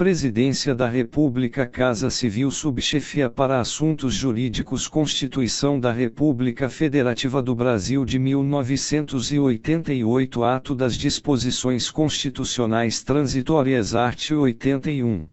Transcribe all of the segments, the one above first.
Presidência da República, Casa Civil, Subchefia para Assuntos Jurídicos, Constituição da República Federativa do Brasil de 1988, Ato das Disposições Constitucionais Transitórias, art. 81.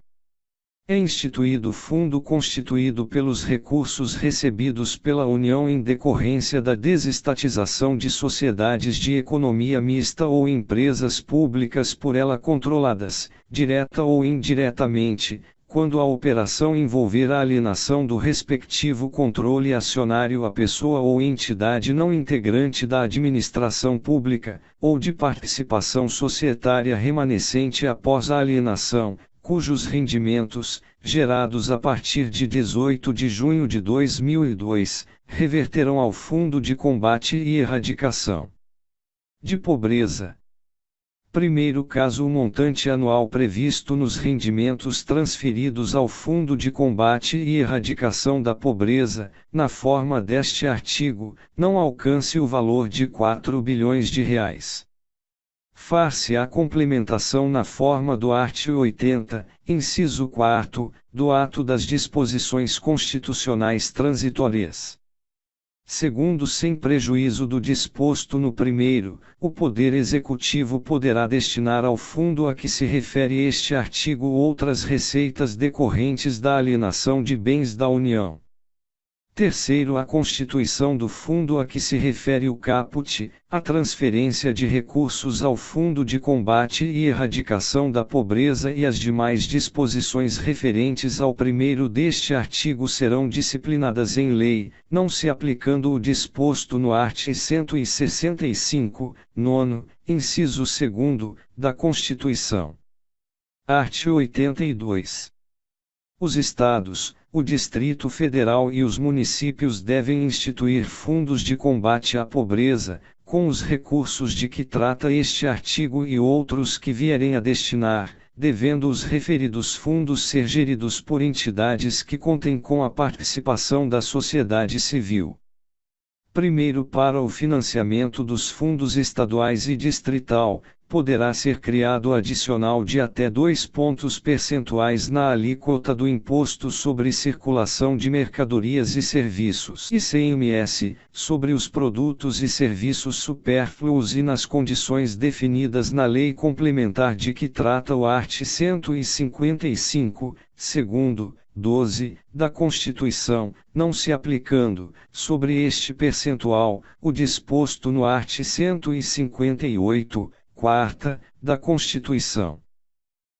É instituído fundo constituído pelos recursos recebidos pela União em decorrência da desestatização de sociedades de economia mista ou empresas públicas por ela controladas, direta ou indiretamente, quando a operação envolver a alienação do respectivo controle acionário à pessoa ou entidade não integrante da administração pública, ou de participação societária remanescente após a alienação, cujos rendimentos, gerados a partir de 18 de junho de 2002, reverterão ao Fundo de Combate e Erradicação de Pobreza. Primeiro caso, o montante anual previsto nos rendimentos transferidos ao Fundo de Combate e Erradicação da Pobreza, na forma deste artigo, não alcance o valor de R$ 4 bilhões. Far-se-á complementação na forma do artigo 80, inciso 4, do Ato das Disposições Constitucionais Transitórias. Segundo, sem prejuízo do disposto no primeiro, o Poder Executivo poderá destinar ao fundo a que se refere este artigo outras receitas decorrentes da alienação de bens da União. Terceiro, a constituição do fundo a que se refere o caput, a transferência de recursos ao Fundo de Combate e Erradicação da Pobreza e as demais disposições referentes ao primeiro deste artigo serão disciplinadas em lei, não se aplicando o disposto no art. 165, nono, inciso 2º, da Constituição. Art. 82. Os Estados, o Distrito Federal e os municípios devem instituir fundos de combate à pobreza, com os recursos de que trata este artigo e outros que vierem a destinar, devendo os referidos fundos ser geridos por entidades que contem com a participação da sociedade civil. Primeiro, para o financiamento dos fundos estaduais e distrital, poderá ser criado adicional de até 2 pontos percentuais na alíquota do Imposto sobre Circulação de Mercadorias e Serviços (ICMS), sobre os produtos e serviços supérfluos e nas condições definidas na Lei Complementar de que trata o art. 155, segundo, 12, da Constituição, não se aplicando, sobre este percentual, o disposto no art. 158, quarta, da Constituição.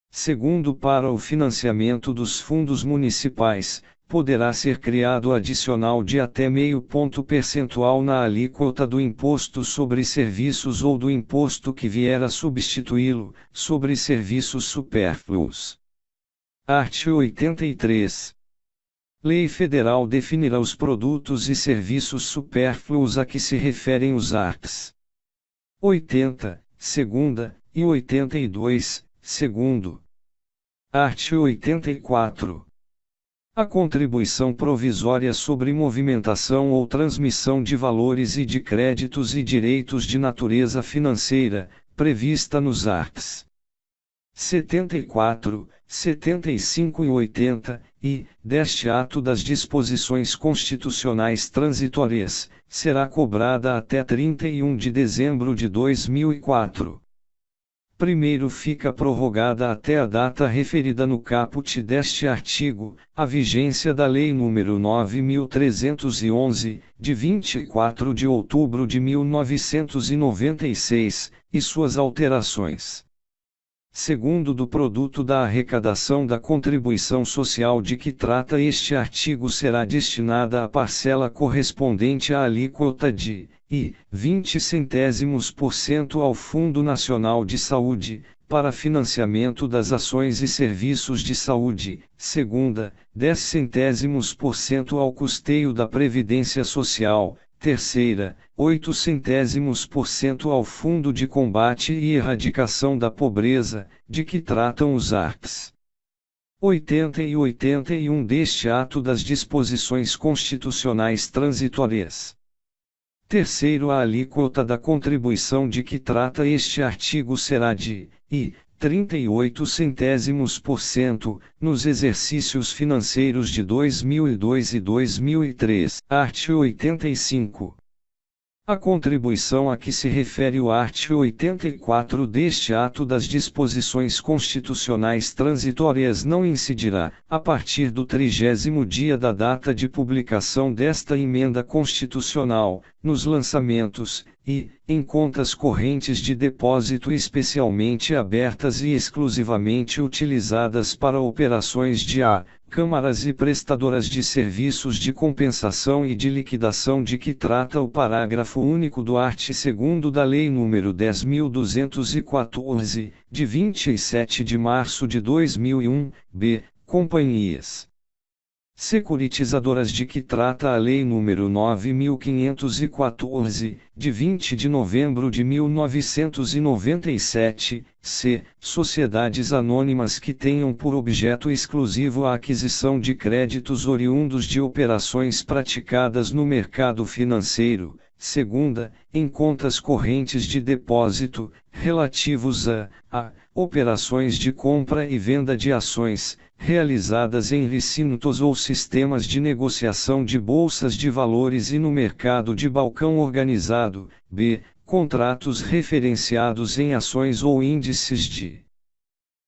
Segundo, para o financiamento dos fundos municipais, poderá ser criado adicional de até meio ponto percentual na alíquota do Imposto sobre Serviços ou do imposto que vier a substituí-lo, sobre serviços supérfluos. Art. 83. Lei Federal definirá os produtos e serviços supérfluos a que se referem os arts. 80, segunda, e 82, segundo. Art. 84. A contribuição provisória sobre movimentação ou transmissão de valores e de créditos e direitos de natureza financeira, prevista nos arts. 74, 75 e 80, e, deste ato das disposições constitucionais transitórias, será cobrada até 31 de dezembro de 2004. Primeiro, fica prorrogada até a data referida no caput deste artigo, a vigência da Lei nº 9.311, de 24 de outubro de 1996, e suas alterações. Segundo, do produto da arrecadação da contribuição social de que trata este artigo será destinada a parcela correspondente à alíquota de 0,20 ao Fundo Nacional de Saúde, para financiamento das ações e serviços de saúde, segunda, 0,10 ao custeio da Previdência Social, terceira, 0,08 ao Fundo de Combate e Erradicação da Pobreza, de que tratam os arts. 80 e 81 deste ato das disposições constitucionais transitórias. Terceiro, a alíquota da contribuição de que trata este artigo será de 38%, nos exercícios financeiros de 2002 e 2003. Art. 85. A contribuição a que se refere o art. 84 deste ato das disposições constitucionais transitórias não incidirá, a partir do 30º dia da data de publicação desta emenda constitucional, nos lançamentos, e, em contas correntes de depósito especialmente abertas e exclusivamente utilizadas para operações de câmaras e prestadoras de serviços de compensação e de liquidação de que trata o parágrafo único do art. 2º da Lei nº 10.214, de 27 de março de 2001, b. Companhias securitizadoras de que trata a Lei nº 9.514, de 20 de novembro de 1997, c. Sociedades anônimas que tenham por objeto exclusivo a aquisição de créditos oriundos de operações praticadas no mercado financeiro, segunda, em contas correntes de depósito, relativos a operações de compra e venda de ações, realizadas em licínitos ou sistemas de negociação de bolsas de valores e no mercado de balcão organizado, b. Contratos referenciados em ações ou índices de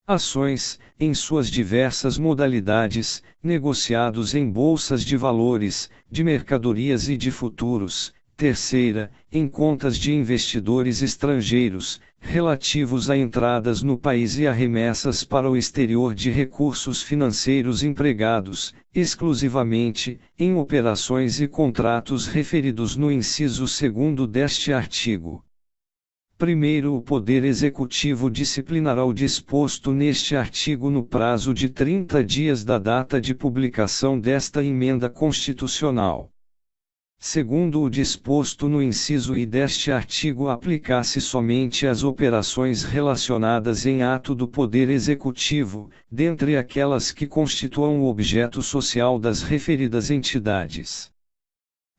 ações, em suas diversas modalidades, negociados em bolsas de valores, de mercadorias e de futuros. Terceira, em contas de investidores estrangeiros, relativos a entradas no país e a remessas para o exterior de recursos financeiros empregados, exclusivamente, em operações e contratos referidos no inciso 2º deste artigo. Primeiro, o Poder Executivo disciplinará o disposto neste artigo no prazo de 30 dias da data de publicação desta emenda constitucional. Segundo, o disposto no inciso I deste artigo aplicar-se somente às operações relacionadas em ato do Poder Executivo, dentre aquelas que constituam o objeto social das referidas entidades.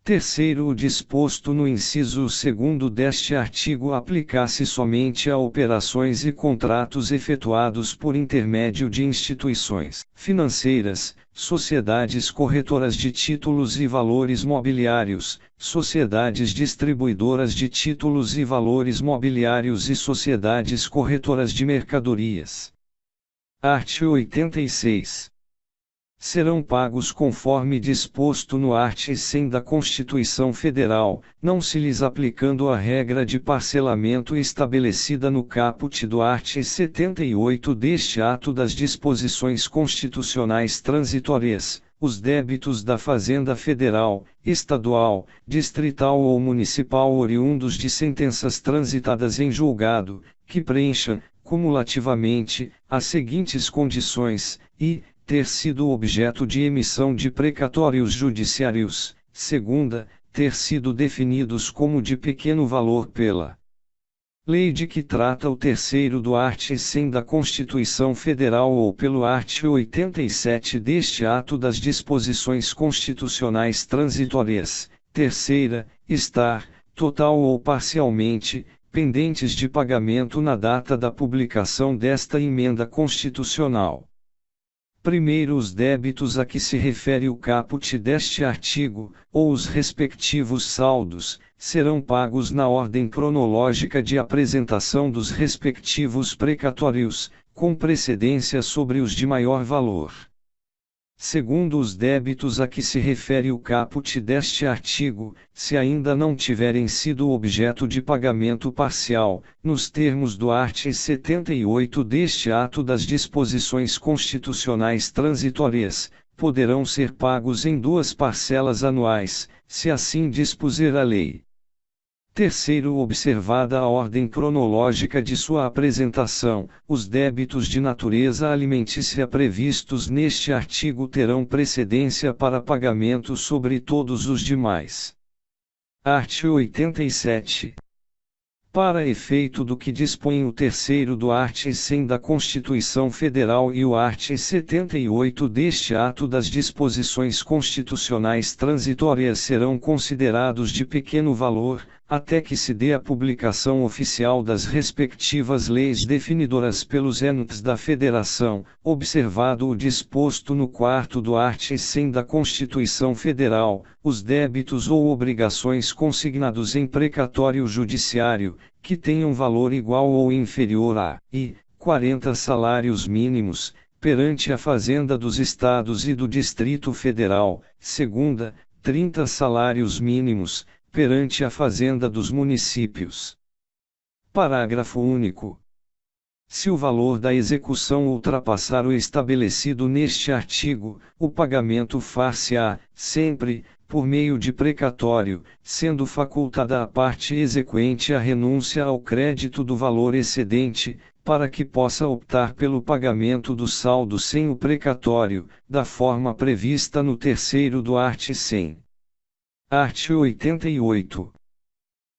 Terceiro, o disposto no inciso 2º deste artigo aplicar-se somente a operações e contratos efetuados por intermédio de instituições financeiras, sociedades corretoras de títulos e valores mobiliários, sociedades distribuidoras de títulos e valores mobiliários e sociedades corretoras de mercadorias. Art. 86. Serão pagos conforme disposto no art. 100 da Constituição Federal, não se lhes aplicando a regra de parcelamento estabelecida no caput do art. 78 deste ato das disposições constitucionais transitórias, os débitos da Fazenda Federal, Estadual, Distrital ou Municipal oriundos de sentenças transitadas em julgado, que preencham, cumulativamente, as seguintes condições, e ter sido objeto de emissão de precatórios judiciários, segunda, ter sido definidos como de pequeno valor pela lei de que trata o terceiro do art. 100 da Constituição Federal ou pelo art. 87 deste ato das disposições constitucionais transitórias, terceira, estar, total ou parcialmente, pendentes de pagamento na data da publicação desta emenda constitucional. Primeiro, os débitos a que se refere o caput deste artigo, ou os respectivos saldos, serão pagos na ordem cronológica de apresentação dos respectivos precatórios, com precedência sobre os de maior valor. Segundo, os débitos a que se refere o caput deste artigo, se ainda não tiverem sido objeto de pagamento parcial, nos termos do art. 78 deste ato das disposições constitucionais transitórias, poderão ser pagos em 2 parcelas anuais, se assim dispuser a lei. Terceiro, observada a ordem cronológica de sua apresentação, os débitos de natureza alimentícia previstos neste artigo terão precedência para pagamento sobre todos os demais. Art. 87. Para efeito do que dispõem o terceiro do art. 100 da Constituição Federal e o art. 78 deste ato das disposições constitucionais transitórias serão considerados de pequeno valor, até que se dê a publicação oficial das respectivas leis definidoras pelos entes da Federação, observado o disposto no 4º do art. 100 da Constituição Federal, os débitos ou obrigações consignados em precatório judiciário, que tenham valor igual ou inferior a 40 salários mínimos, perante a Fazenda dos Estados e do Distrito Federal, segunda, 30 salários mínimos, perante a Fazenda dos Municípios. Parágrafo único. Se o valor da execução ultrapassar o estabelecido neste artigo, o pagamento far-se-á, sempre, por meio de precatório, sendo facultada à parte exequente a renúncia ao crédito do valor excedente, para que possa optar pelo pagamento do saldo sem o precatório, da forma prevista no 3º do art. 100. Art. 88.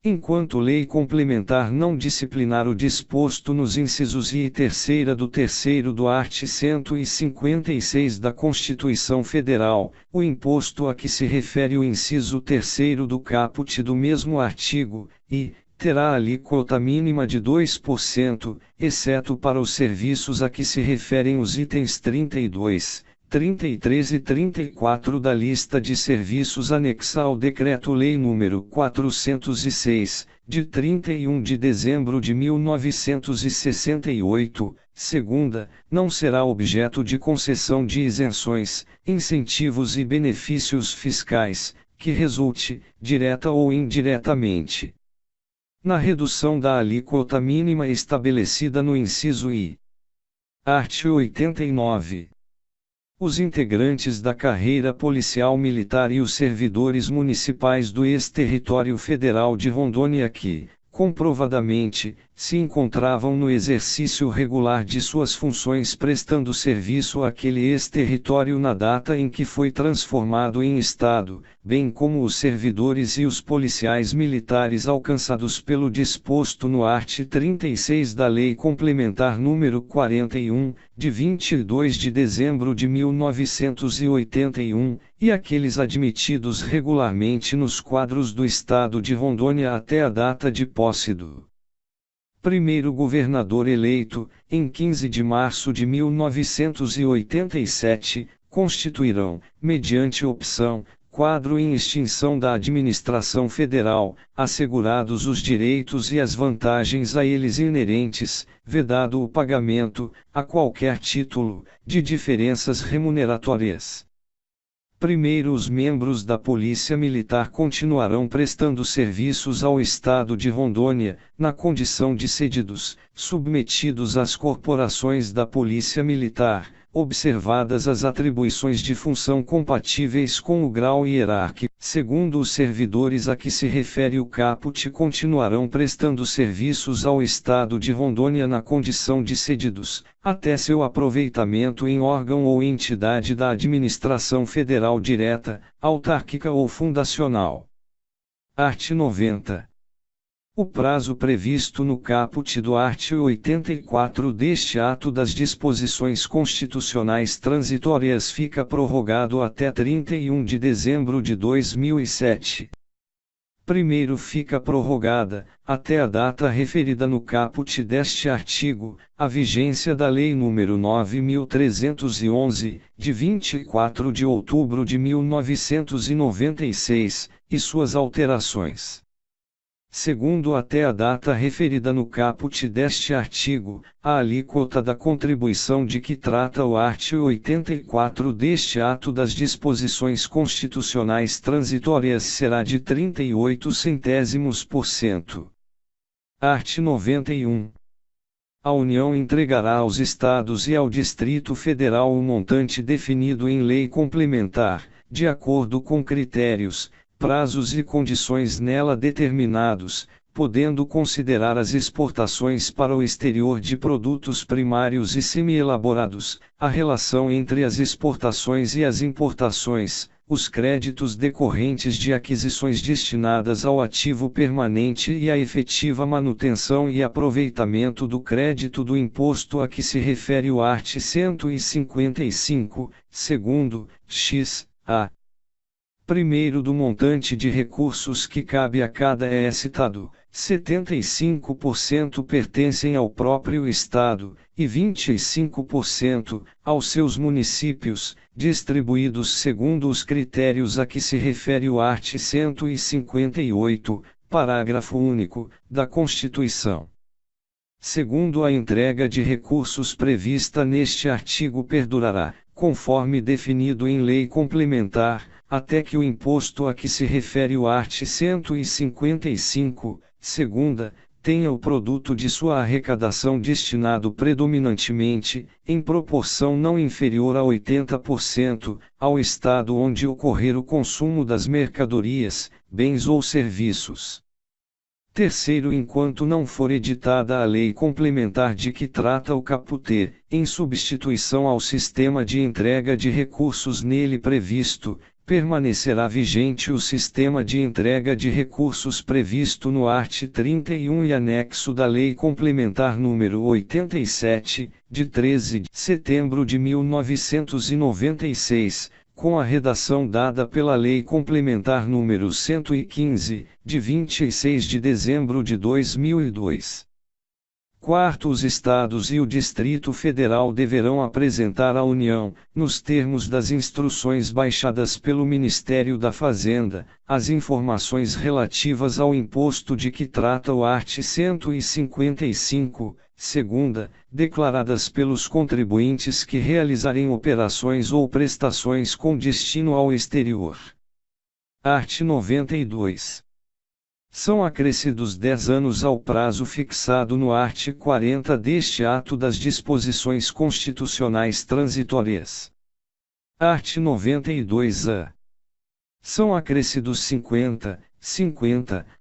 Enquanto lei complementar não disciplinar o disposto nos incisos I e 3ª do 3º do art. 156 da Constituição Federal, o imposto a que se refere o inciso 3º do caput do mesmo artigo, terá alíquota mínima de 2%, exceto para os serviços a que se referem os itens 32, 33 e 34 da lista de serviços anexa ao Decreto-Lei nº 406, de 31 de dezembro de 1968, segunda, não será objeto de concessão de isenções, incentivos e benefícios fiscais, que resulte, direta ou indiretamente, na redução da alíquota mínima estabelecida no inciso I. Art. 89. Os integrantes da carreira policial militar e os servidores municipais do ex-território federal de Rondônia que, comprovadamente, se encontravam no exercício regular de suas funções prestando serviço àquele ex-território na data em que foi transformado em Estado, bem como os servidores e os policiais militares alcançados pelo disposto no art. 36 da Lei Complementar nº 41, de 22 de dezembro de 1981, e aqueles admitidos regularmente nos quadros do Estado de Rondônia até a data de posse do primeiro governador eleito, em 15 de março de 1987, constituirão, mediante opção, quadro em extinção da administração federal, assegurados os direitos e as vantagens a eles inerentes, vedado o pagamento, a qualquer título, de diferenças remuneratórias. Primeiro, os membros da Polícia Militar continuarão prestando serviços ao Estado de Rondônia, na condição de cedidos, submetidos às corporações da Polícia Militar, observadas as atribuições de função compatíveis com o grau hierárquico. Segundo, os servidores a que se refere o caput continuarão prestando serviços ao Estado de Rondônia na condição de cedidos, até seu aproveitamento em órgão ou entidade da administração federal direta, autárquica ou fundacional. Art. 90. O prazo previsto no caput do art. 84 deste ato das disposições constitucionais transitórias fica prorrogado até 31 de dezembro de 2007. Primeiro, fica prorrogada, até a data referida no caput deste artigo, a vigência da Lei nº 9.311, de 24 de outubro de 1996, e suas alterações. Segundo, até a data referida no caput deste artigo, a alíquota da contribuição de que trata o art. 84 deste ato das disposições constitucionais transitórias será de 38 centésimos%. Art. 91. A União entregará aos Estados e ao Distrito Federal o montante definido em lei complementar, de acordo com critérios, prazos e condições nela determinados, podendo considerar as exportações para o exterior de produtos primários e semi-elaborados, a relação entre as exportações e as importações, os créditos decorrentes de aquisições destinadas ao ativo permanente e a efetiva manutenção e aproveitamento do crédito do imposto a que se refere o art. 155, segundo, x. a. Primeiro, do montante de recursos que cabe a cada Estado, 75% pertencem ao próprio Estado, e 25% aos seus municípios, distribuídos segundo os critérios a que se refere o art. 158, parágrafo único, da Constituição. Segundo, a entrega de recursos prevista neste artigo perdurará, conforme definido em lei complementar, até que o imposto a que se refere o art. 155, segunda, tenha o produto de sua arrecadação destinado predominantemente, em proporção não inferior a 80%, ao Estado onde ocorrer o consumo das mercadorias, bens ou serviços. Terceiro, enquanto não for editada a lei complementar de que trata o caput, em substituição ao sistema de entrega de recursos nele previsto, permanecerá vigente o sistema de entrega de recursos previsto no art. 31 e anexo da Lei Complementar nº 87, de 13 de setembro de 1996, com a redação dada pela Lei Complementar nº 115, de 26 de dezembro de 2002. Quarto, os Estados e o Distrito Federal deverão apresentar à União, nos termos das instruções baixadas pelo Ministério da Fazenda, as informações relativas ao imposto de que trata o art. 155, segunda, declaradas pelos contribuintes que realizarem operações ou prestações com destino ao exterior. Art. 92. São acrescidos 10 anos ao prazo fixado no art. 40 deste ato das disposições constitucionais transitórias. Art. 92-A. São acrescidos 50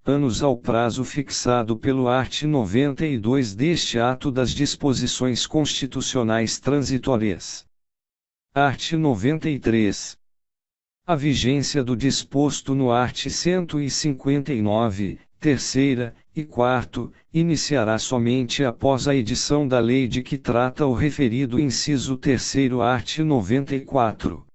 anos ao prazo fixado pelo art. 92 deste ato das disposições constitucionais transitórias. Art. 93. A vigência do disposto no art. 159, terceira e quarto, iniciará somente após a edição da lei de que trata o referido inciso 3º art. 94.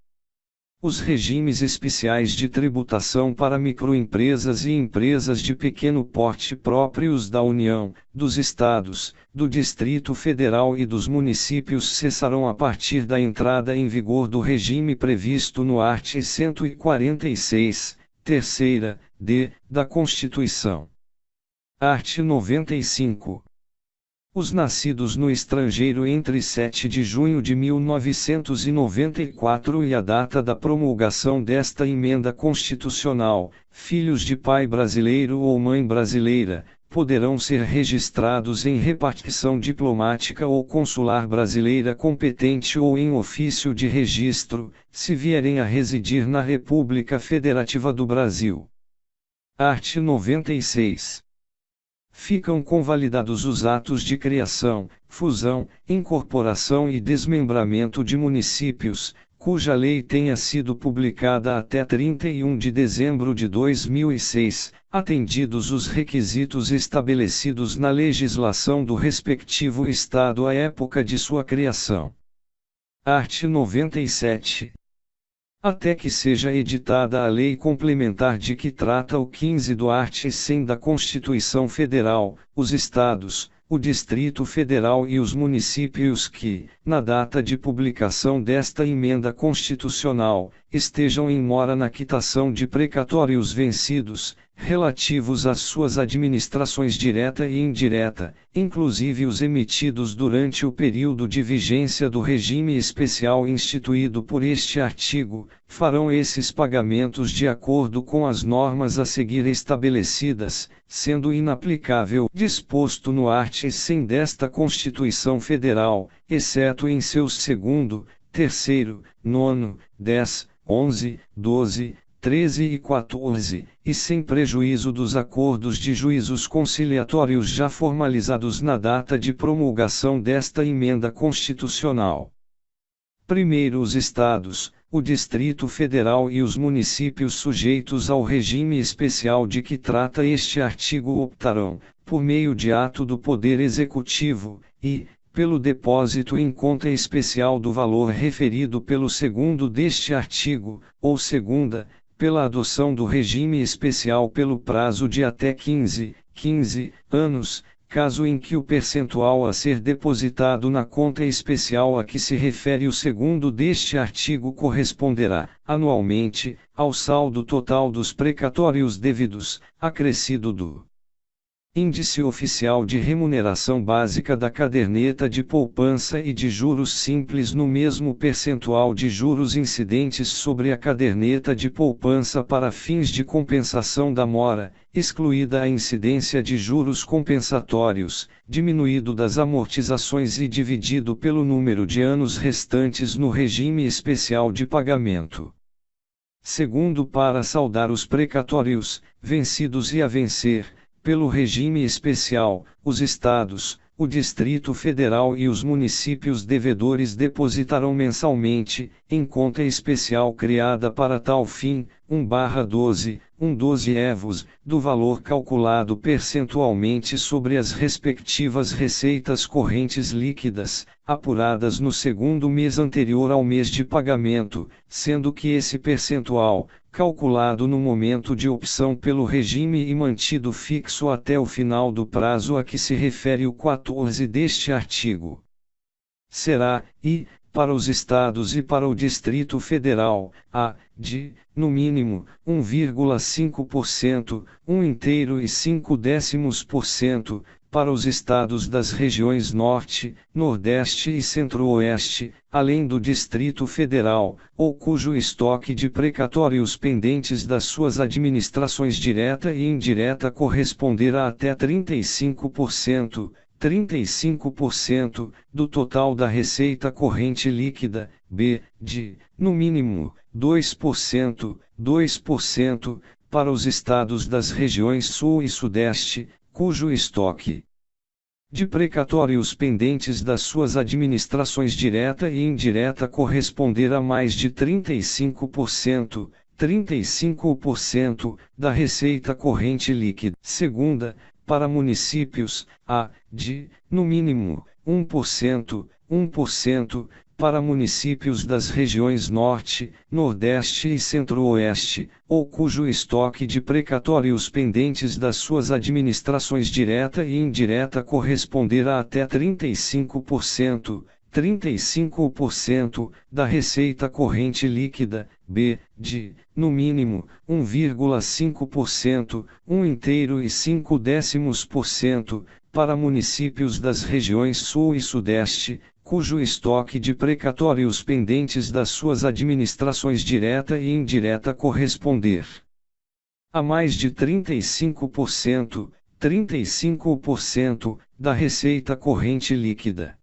Os regimes especiais de tributação para microempresas e empresas de pequeno porte próprios da União, dos Estados, do Distrito Federal e dos municípios cessarão a partir da entrada em vigor do regime previsto no art. 146, terceira, d, da Constituição. Art. 95. Os nascidos no estrangeiro entre 7 de junho de 1994 e a data da promulgação desta emenda constitucional, filhos de pai brasileiro ou mãe brasileira, poderão ser registrados em repartição diplomática ou consular brasileira competente ou em ofício de registro, se vierem a residir na República Federativa do Brasil. Art. 96. Ficam convalidados os atos de criação, fusão, incorporação e desmembramento de municípios, cuja lei tenha sido publicada até 31 de dezembro de 2006, atendidos os requisitos estabelecidos na legislação do respectivo Estado à época de sua criação. Art. 97. Até que seja editada a lei complementar de que trata o 15 do art. 100 da Constituição Federal, os Estados, o Distrito Federal e os municípios que, na data de publicação desta emenda constitucional, estejam em mora na quitação de precatórios vencidos, relativos às suas administrações direta e indireta, inclusive os emitidos durante o período de vigência do regime especial instituído por este artigo, farão esses pagamentos de acordo com as normas a seguir estabelecidas, sendo inaplicável disposto no art. 100 desta Constituição Federal, exceto em seus 2º, 3º, 9º, 10, 11, 12, 13 e 14, e sem prejuízo dos acordos de juízos conciliatórios já formalizados na data de promulgação desta emenda constitucional. Primeiro, os Estados, o Distrito Federal e os municípios sujeitos ao regime especial de que trata este artigo optarão, por meio de ato do Poder Executivo, e, pelo depósito em conta especial do valor referido pelo 2º deste artigo, ou segunda, pela adoção do regime especial pelo prazo de até 15 anos, caso em que o percentual a ser depositado na conta especial a que se refere o segundo deste artigo corresponderá, anualmente, ao saldo total dos precatórios devidos, acrescido do Índice Oficial de Remuneração Básica da Caderneta de Poupança e de Juros Simples no mesmo percentual de juros incidentes sobre a caderneta de poupança para fins de compensação da mora, excluída a incidência de juros compensatórios, diminuído das amortizações e dividido pelo número de anos restantes no regime especial de pagamento. Segundo, para saldar os precatórios, vencidos e a vencer, pelo regime especial, os estados, o Distrito Federal e os municípios devedores depositarão mensalmente, em conta especial criada para tal fim, 1/12 evos, do valor calculado percentualmente sobre as respectivas receitas correntes líquidas, apuradas no segundo mês anterior ao mês de pagamento, sendo que esse percentual, calculado no momento de opção pelo regime e mantido fixo até o final do prazo a que se refere o 14 deste artigo, será, para os estados e para o Distrito Federal, de, no mínimo, 1,5%, 1,5%, para os estados das regiões Norte, Nordeste e Centro-Oeste, além do Distrito Federal, ou cujo estoque de precatórios pendentes das suas administrações direta e indireta corresponder a até 35%, do total da receita corrente líquida, de, no mínimo, 2%, para os estados das regiões Sul e Sudeste, cujo estoque de precatórios pendentes das suas administrações direta e indireta corresponder a mais de 35%, da receita corrente líquida. Segunda, para municípios, de, no mínimo, 1%, para municípios das regiões Norte, Nordeste e Centro-Oeste, ou cujo estoque de precatórios pendentes das suas administrações direta e indireta corresponder a até 35%, da receita corrente líquida, de, no mínimo, 1,5%, 1,5%, para municípios das regiões Sul e Sudeste, cujo estoque de precatórios pendentes das suas administrações direta e indireta corresponder a mais de 35%, da receita corrente líquida.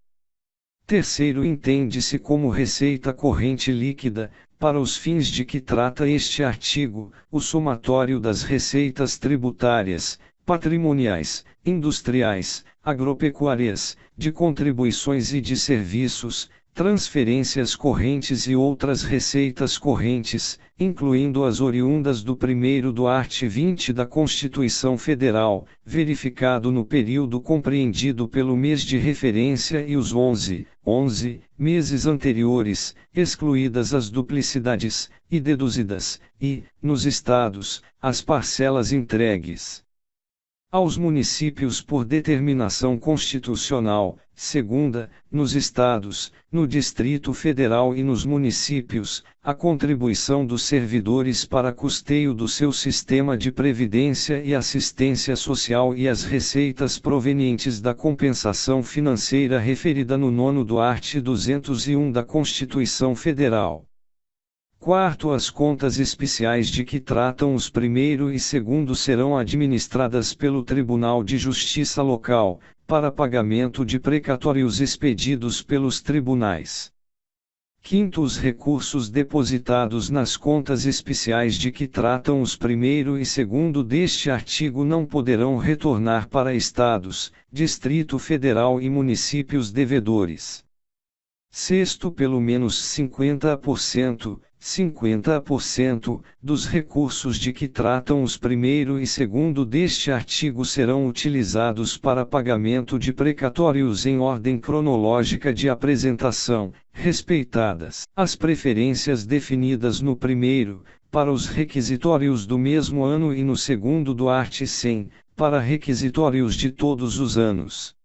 Terceiro, entende-se como receita corrente líquida, para os fins de que trata este artigo, o somatório das receitas tributárias, patrimoniais, industriais, agropecuárias, de contribuições e de serviços, transferências correntes e outras receitas correntes, incluindo as oriundas do 1º do art. 20 da Constituição Federal, verificado no período compreendido pelo mês de referência e os 11 meses anteriores, excluídas as duplicidades, e deduzidas, nos estados, as parcelas entregues aos municípios por determinação constitucional. Segunda, nos estados, no Distrito Federal e nos municípios, a contribuição dos servidores para custeio do seu sistema de previdência e assistência social e as receitas provenientes da compensação financeira referida no 9º do art. 201 da Constituição Federal. Quarto, as contas especiais de que tratam os 1º e 2º serão administradas pelo Tribunal de Justiça Local, para pagamento de precatórios expedidos pelos tribunais. Quinto, os recursos depositados nas contas especiais de que tratam os 1º e 2º deste artigo não poderão retornar para estados, Distrito Federal e municípios devedores. Sexto, pelo menos 50% dos recursos de que tratam os 1º e 2º deste artigo serão utilizados para pagamento de precatórios em ordem cronológica de apresentação, respeitadas as preferências definidas no 1º, para os requisitórios do mesmo ano e no segundo do art. 100, para requisitórios de todos os anos.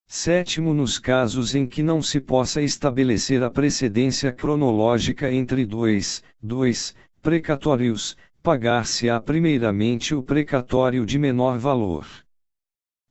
Sétimo, nos casos em que não se possa estabelecer a precedência cronológica entre dois precatórios, pagar-se-á primeiramente o precatório de menor valor.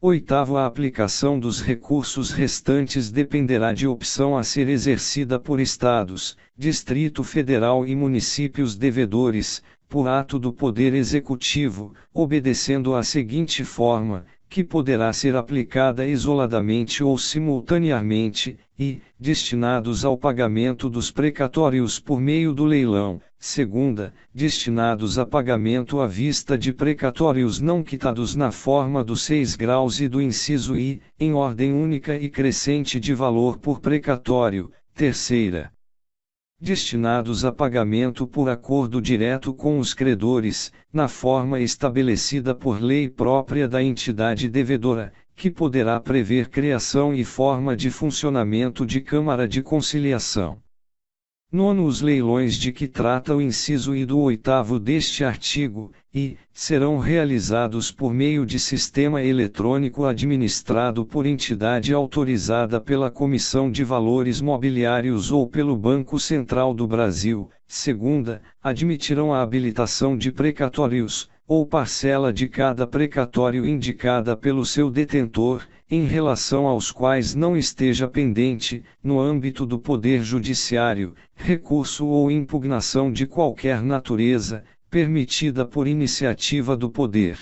Oitavo, a aplicação dos recursos restantes dependerá de opção a ser exercida por Estados, Distrito Federal e municípios devedores, por ato do Poder Executivo, obedecendo à seguinte forma, que poderá ser aplicada isoladamente ou simultaneamente, e, destinados ao pagamento dos precatórios por meio do leilão. Segunda, destinados a pagamento à vista de precatórios não quitados na forma dos 6 graus e do inciso I, em ordem única e crescente de valor por precatório. Terceira, destinados a pagamento por acordo direto com os credores, na forma estabelecida por lei própria da entidade devedora, que poderá prever criação e forma de funcionamento de Câmara de Conciliação. Nono, os leilões de que trata o inciso I do 8º deste artigo, e, serão realizados por meio de sistema eletrônico administrado por entidade autorizada pela Comissão de Valores Mobiliários ou pelo Banco Central do Brasil. Segunda, admitirão a habilitação de precatórios, ou parcela de cada precatório indicada pelo seu detentor, em relação aos quais não esteja pendente, no âmbito do Poder Judiciário, recurso ou impugnação de qualquer natureza, permitida por iniciativa do Poder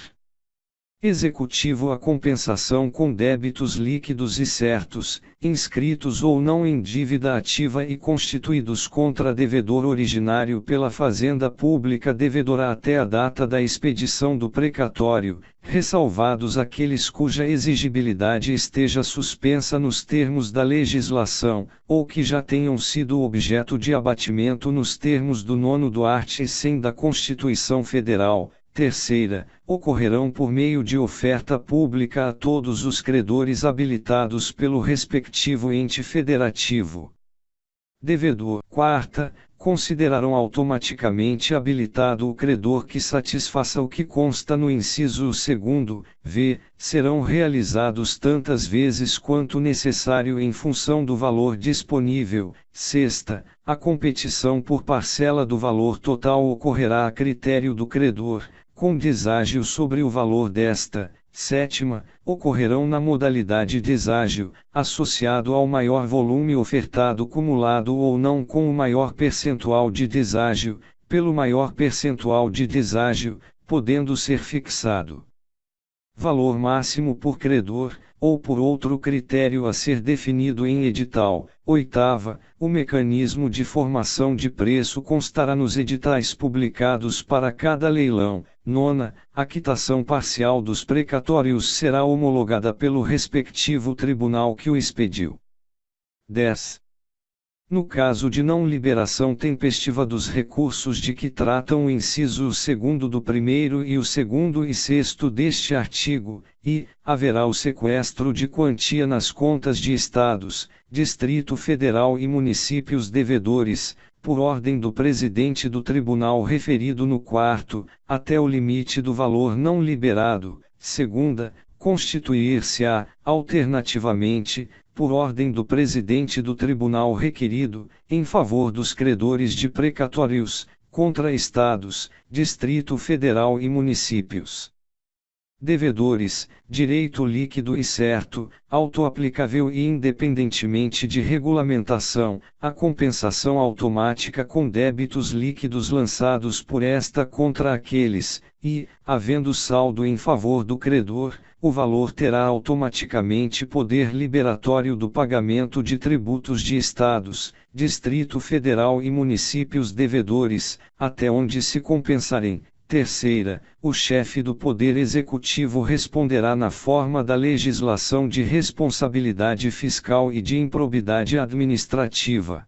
Executivo a compensação com débitos líquidos e certos, inscritos ou não em dívida ativa e constituídos contra devedor originário pela Fazenda Pública devedora até a data da expedição do precatório, ressalvados aqueles cuja exigibilidade esteja suspensa nos termos da legislação, ou que já tenham sido objeto de abatimento nos termos do 9º do art. 100 da Constituição Federal. Terceira, ocorrerão por meio de oferta pública a todos os credores habilitados pelo respectivo ente federativo devedor. Quarta, considerarão automaticamente habilitado o credor que satisfaça o que consta no inciso 2º, v. Serão realizados tantas vezes quanto necessário em função do valor disponível. Sexta, a competição por parcela do valor total ocorrerá a critério do credor, com deságio sobre o valor desta. Sétima, ocorrerão na modalidade deságio, associado ao maior volume ofertado cumulado ou não com o maior percentual de deságio, pelo maior percentual de deságio, podendo ser fixado valor máximo por credor, ou por outro critério a ser definido em edital. Oitava, o mecanismo de formação de preço constará nos editais publicados para cada leilão. Nona, a quitação parcial dos precatórios será homologada pelo respectivo tribunal que o expediu. 10. No caso de não liberação tempestiva dos recursos de que tratam o inciso 2º do 1º e o 2º e 6º deste artigo, e haverá o sequestro de quantia nas contas de Estados, Distrito Federal e municípios devedores, por ordem do presidente do tribunal referido no 4º, até o limite do valor não liberado. Segunda, constituir-se-á, alternativamente, por ordem do presidente do tribunal requerido, em favor dos credores de precatórios, contra Estados, Distrito Federal e municípios devedores, direito líquido e certo, autoaplicável e independentemente de regulamentação, a compensação automática com débitos líquidos lançados por esta contra aqueles, e, havendo saldo em favor do credor, o valor terá automaticamente poder liberatório do pagamento de tributos de Estados, Distrito Federal e municípios devedores, até onde se compensarem. Terceira, o chefe do Poder Executivo responderá na forma da legislação de responsabilidade fiscal e de improbidade administrativa.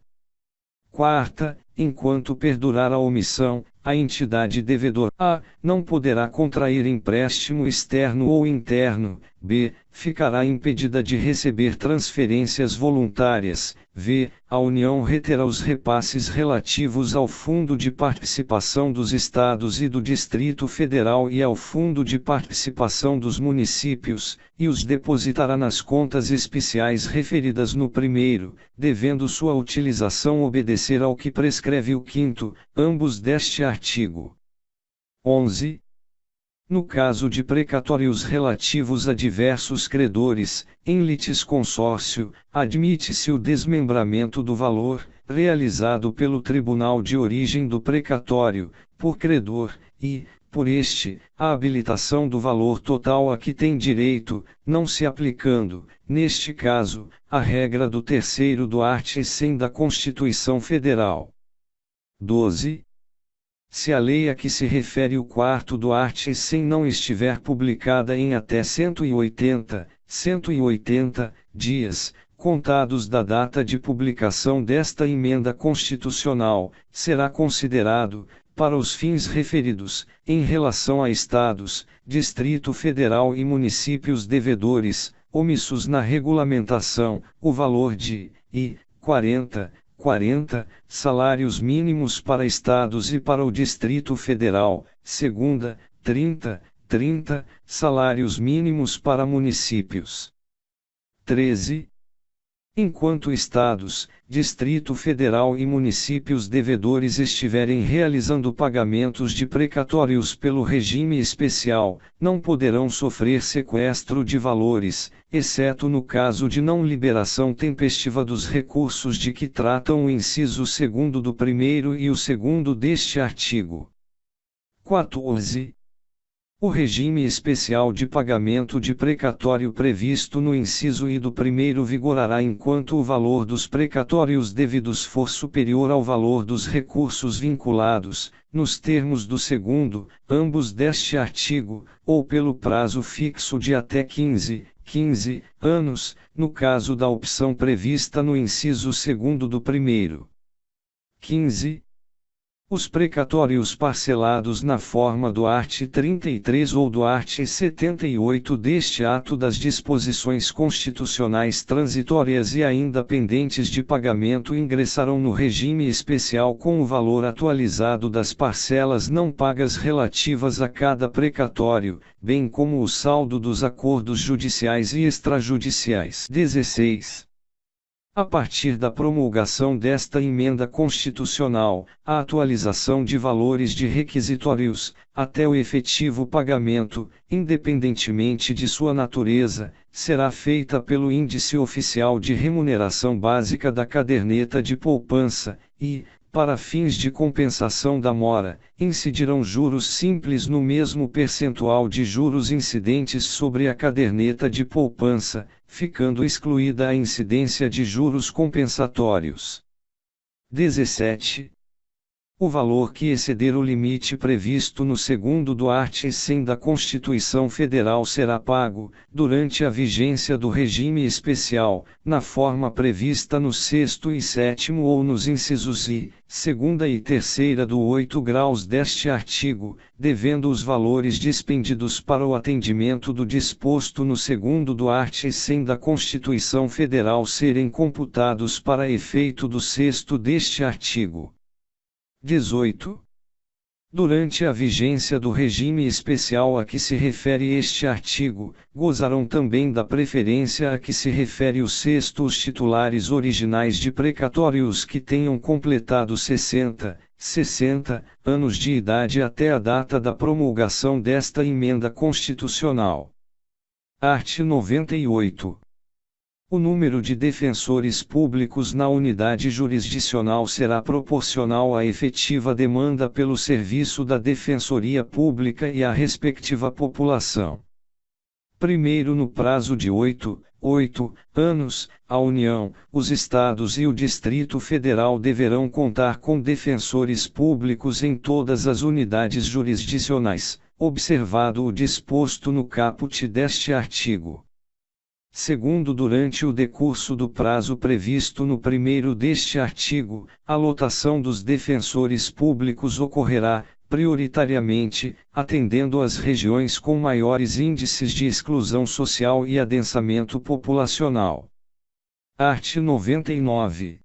Quarta, enquanto perdurar a omissão, a entidade devedora A não poderá contrair empréstimo externo ou interno, b. Ficará impedida de receber transferências voluntárias, v. A União reterá os repasses relativos ao Fundo de Participação dos Estados e do Distrito Federal e ao Fundo de Participação dos Municípios, e os depositará nas contas especiais referidas no primeiro, devendo sua utilização obedecer ao que prescreve o quinto, ambos deste artigo. 11. No caso de precatórios relativos a diversos credores, em litisconsórcio, admite-se o desmembramento do valor, realizado pelo tribunal de origem do precatório, por credor, e, por este, a habilitação do valor total a que tem direito, não se aplicando, neste caso, a regra do terceiro do art. 100 da Constituição Federal. 12. Se a lei a que se refere o quarto do art. 100 não estiver publicada em até 180 dias, contados da data de publicação desta emenda constitucional, será considerado, para os fins referidos, em relação a estados, Distrito Federal e municípios devedores, omissos na regulamentação, o valor de, 40 salários mínimos para estados e para o Distrito Federal, segunda, 30 salários mínimos para municípios. 13. Enquanto estados, Distrito Federal e municípios devedores estiverem realizando pagamentos de precatórios pelo regime especial, não poderão sofrer sequestro de valores, exceto no caso de não liberação tempestiva dos recursos de que tratam o inciso 2º do primeiro e o 2º deste artigo. 14. O regime especial de pagamento de precatório previsto no inciso I do primeiro vigorará enquanto o valor dos precatórios devidos for superior ao valor dos recursos vinculados, nos termos do segundo, ambos deste artigo, ou pelo prazo fixo de até 15 anos, no caso da opção prevista no inciso 2º do primeiro. 15. Os precatórios parcelados na forma do art. 33 ou do art. 78 deste ato das disposições constitucionais transitórias e ainda pendentes de pagamento ingressarão no regime especial com o valor atualizado das parcelas não pagas relativas a cada precatório, bem como o saldo dos acordos judiciais e extrajudiciais. 16. A partir da promulgação desta emenda constitucional, a atualização de valores de requisitórios, até o efetivo pagamento, independentemente de sua natureza, será feita pelo Índice Oficial de Remuneração Básica da Caderneta de Poupança, e, para fins de compensação da mora, incidirão juros simples no mesmo percentual de juros incidentes sobre a caderneta de poupança, ficando excluída a incidência de juros compensatórios. 17. O valor que exceder o limite previsto no 2º do art. 100 da Constituição Federal será pago, durante a vigência do regime especial, na forma prevista no 6º e 7º ou nos incisos I, 2ª e 3ª do 8 graus deste artigo, devendo os valores dispendidos para o atendimento do disposto no 2º do art. 100 da Constituição Federal serem computados para efeito do 6º deste artigo. 18. Durante a vigência do regime especial a que se refere este artigo, gozarão também da preferência a que se refere o 6º os titulares originais de precatórios que tenham completado 60 anos de idade até a data da promulgação desta emenda constitucional. Art. 98. O número de defensores públicos na unidade jurisdicional será proporcional à efetiva demanda pelo serviço da Defensoria Pública e à respectiva população. Primeiro, no prazo de 8 anos, a União, os Estados e o Distrito Federal deverão contar com defensores públicos em todas as unidades jurisdicionais, observado o disposto no caput deste artigo. Segundo, durante o decurso do prazo previsto no primeiro deste artigo, a lotação dos defensores públicos ocorrerá, prioritariamente, atendendo às regiões com maiores índices de exclusão social e adensamento populacional. Art. 99.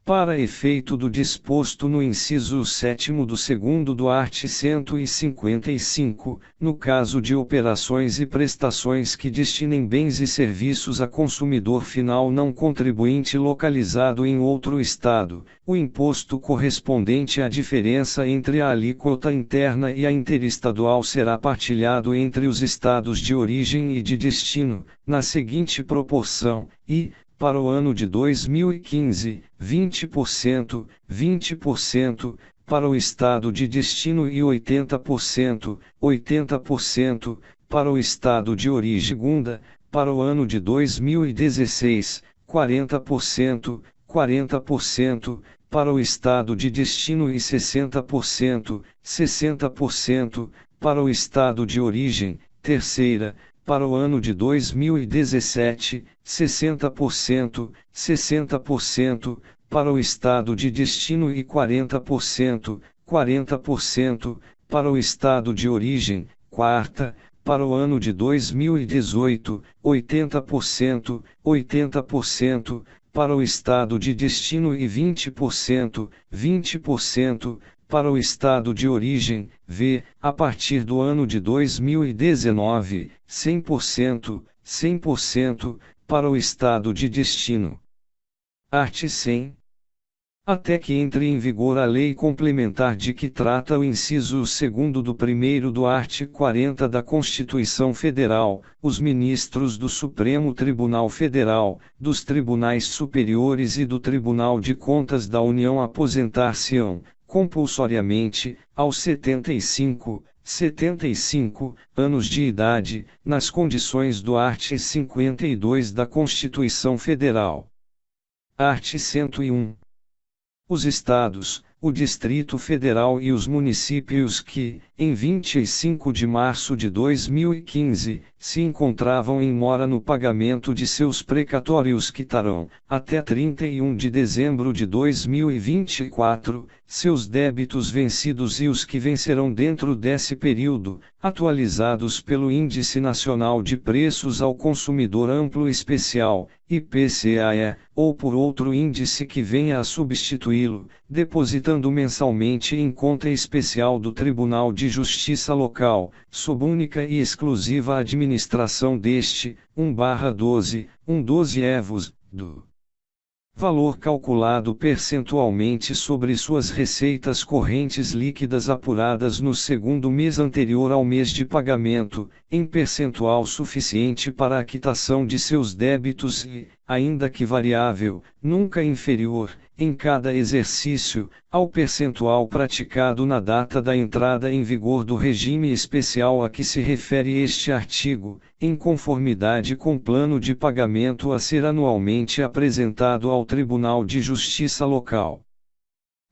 Para efeito do disposto no inciso 7º do 2º do art. 155, no caso de operações e prestações que destinem bens e serviços a consumidor final não contribuinte localizado em outro Estado, o imposto correspondente à diferença entre a alíquota interna e a interestadual será partilhado entre os Estados de origem e de destino, na seguinte proporção, e, para o ano de 2015, 20%, 20%, para o Estado de destino e 80%, 80%, para o Estado de origem segunda, para o ano de 2016, 40%, 40%, para o Estado de destino e 60%, 60%, para o Estado de origem, terceira, para o ano de 2017, 60%, 60%, para o Estado de destino e 40%, 40%, para o Estado de origem, quarta, para o ano de 2018, 80%, 80%, para o Estado de destino e 20%, 20%, para o Estado de origem, v, a partir do ano de 2019, 100%, 100%, para o Estado de destino. Art. 100. Até que entre em vigor a lei complementar de que trata o inciso 2º do 1º do art. 40 da Constituição Federal, os ministros do Supremo Tribunal Federal, dos Tribunais Superiores e do Tribunal de Contas da União aposentar-se-ão, compulsoriamente, aos 75 anos de idade, nas condições do art. 52 da Constituição Federal. Art. 101. Os Estados, o Distrito Federal e os municípios que, em 25 de março de 2015, se encontravam em mora no pagamento de seus precatórios quitarão, até 31 de dezembro de 2024, seus débitos vencidos e os que vencerão dentro desse período, atualizados pelo Índice Nacional de Preços ao Consumidor Amplo Especial, IPCAE, ou por outro índice que venha a substituí-lo, depositando mensalmente em conta especial do Tribunal de Justiça Local, sob única e exclusiva administração deste, 1/12 evos, do valor calculado percentualmente sobre suas receitas correntes líquidas apuradas no segundo mês anterior ao mês de pagamento, em percentual suficiente para a quitação de seus débitos e, ainda que variável, nunca inferior, em cada exercício, ao percentual praticado na data da entrada em vigor do regime especial a que se refere este artigo, em conformidade com plano de pagamento a ser anualmente apresentado ao Tribunal de Justiça Local.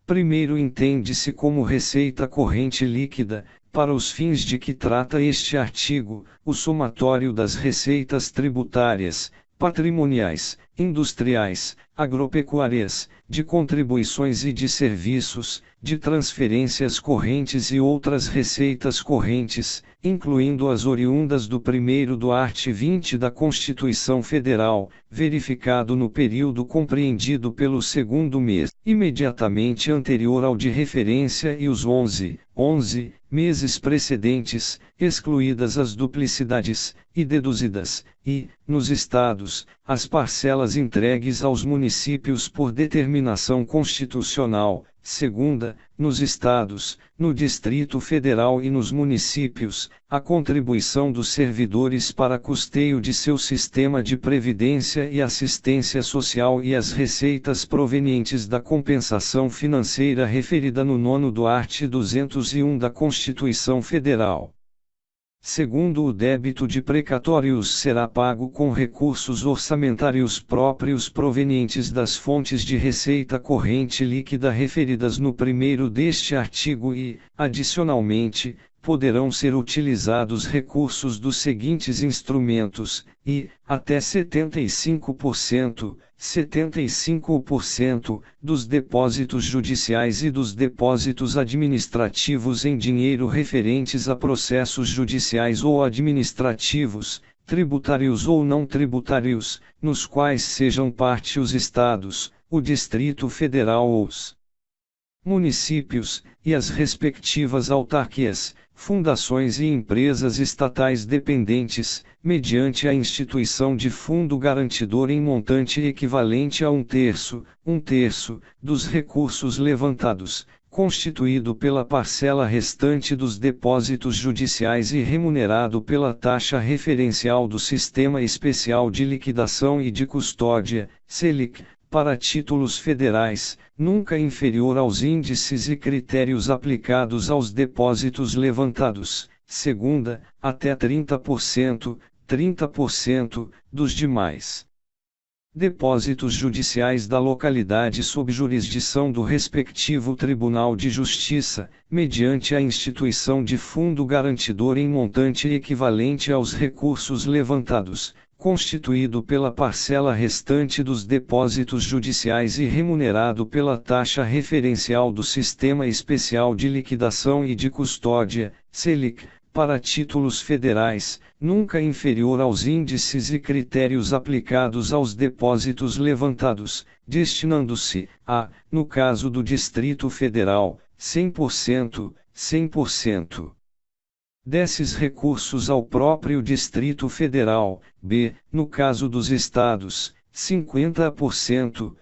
Primeiro entende-se como receita corrente líquida, para os fins de que trata este artigo, o somatório das receitas tributárias, patrimoniais, industriais, agropecuárias, de contribuições e de serviços, de transferências correntes e outras receitas correntes, incluindo as oriundas do 1º do art. 20 da Constituição Federal, verificado no período compreendido pelo segundo mês, imediatamente anterior ao de referência e os 11 meses precedentes, excluídas as duplicidades, e deduzidas, e, nos estados, as parcelas entregues aos municípios por determinação constitucional. Segunda, nos estados, no Distrito Federal e nos municípios, a contribuição dos servidores para custeio de seu sistema de previdência e assistência social e as receitas provenientes da compensação financeira referida no 9º do art. 201 da Constituição Federal. Segundo, o débito de precatórios será pago com recursos orçamentários próprios provenientes das fontes de receita corrente líquida referidas no 1º deste artigo e, adicionalmente, poderão ser utilizados recursos dos seguintes instrumentos, e, até 75%, dos depósitos judiciais e dos depósitos administrativos em dinheiro referentes a processos judiciais ou administrativos, tributários ou não tributários, nos quais sejam parte os Estados, o Distrito Federal ou os municípios, e as respectivas autarquias, fundações e empresas estatais dependentes, mediante a instituição de fundo garantidor em montante equivalente a um terço, dos recursos levantados, constituído pela parcela restante dos depósitos judiciais e remunerado pela taxa referencial do Sistema Especial de Liquidação e de Custódia, SELIC, para títulos federais, nunca inferior aos índices e critérios aplicados aos depósitos levantados, segunda, até 30%, dos demais depósitos judiciais da localidade sob jurisdição do respectivo Tribunal de Justiça, mediante a instituição de fundo garantidor em montante equivalente aos recursos levantados, constituído pela parcela restante dos depósitos judiciais e remunerado pela taxa referencial do Sistema Especial de Liquidação e de Custódia, SELIC, para títulos federais, nunca inferior aos índices e critérios aplicados aos depósitos levantados, destinando-se a, no caso do Distrito Federal, 100%, desses recursos ao próprio Distrito Federal, b, no caso dos estados, 50%,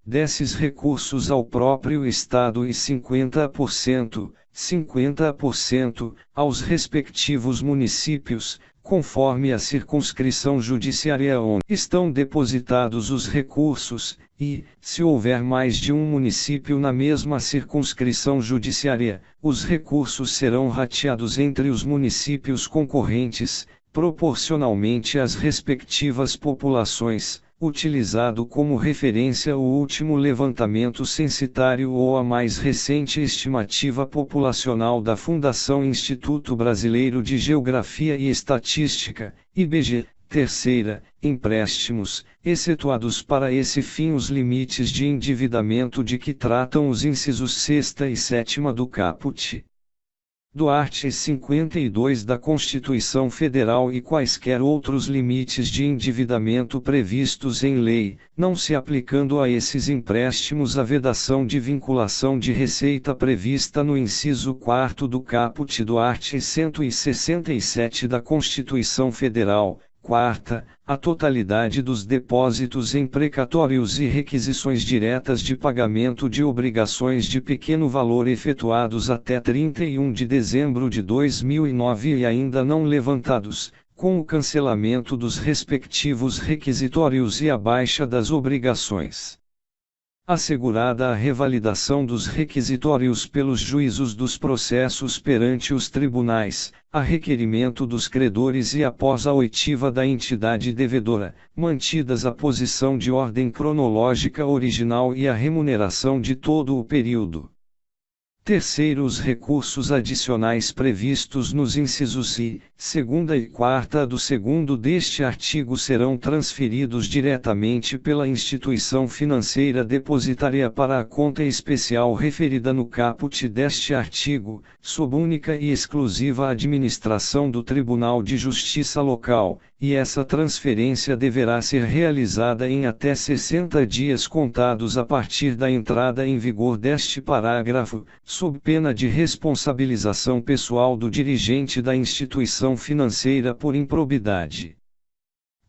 desses recursos ao próprio estado e 50%, aos respectivos municípios, conforme a circunscrição judiciária onde estão depositados os recursos, e, se houver mais de um município na mesma circunscrição judiciária, os recursos serão rateados entre os municípios concorrentes, proporcionalmente às respectivas populações, utilizado como referência o último levantamento censitário ou a mais recente estimativa populacional da Fundação Instituto Brasileiro de Geografia e Estatística, IBGE. Terceira, empréstimos, excetuados para esse fim os limites de endividamento de que tratam os incisos 6ª e 7ª do caput do art. 52 da Constituição Federal e quaisquer outros limites de endividamento previstos em lei, não se aplicando a esses empréstimos a vedação de vinculação de receita prevista no inciso 4º do caput do art. 167 da Constituição Federal. Quarta, a totalidade dos depósitos em precatórios e requisições diretas de pagamento de obrigações de pequeno valor efetuados até 31 de dezembro de 2009 e ainda não levantados, com o cancelamento dos respectivos requisitórios e a baixa das obrigações. Assegurada a revalidação dos requisitórios pelos juízos dos processos perante os tribunais, a requerimento dos credores e após a oitiva da entidade devedora, mantidas a posição de ordem cronológica original e a remuneração de todo o período. Terceiro, os recursos adicionais previstos nos incisos I, 2ª e 4ª do 2º deste artigo serão transferidos diretamente pela instituição financeira depositária para a conta especial referida no caput deste artigo, sob única e exclusiva administração do Tribunal de Justiça local, e essa transferência deverá ser realizada em até 60 dias contados a partir da entrada em vigor deste parágrafo, sob pena de responsabilização pessoal do dirigente da instituição financeira por improbidade.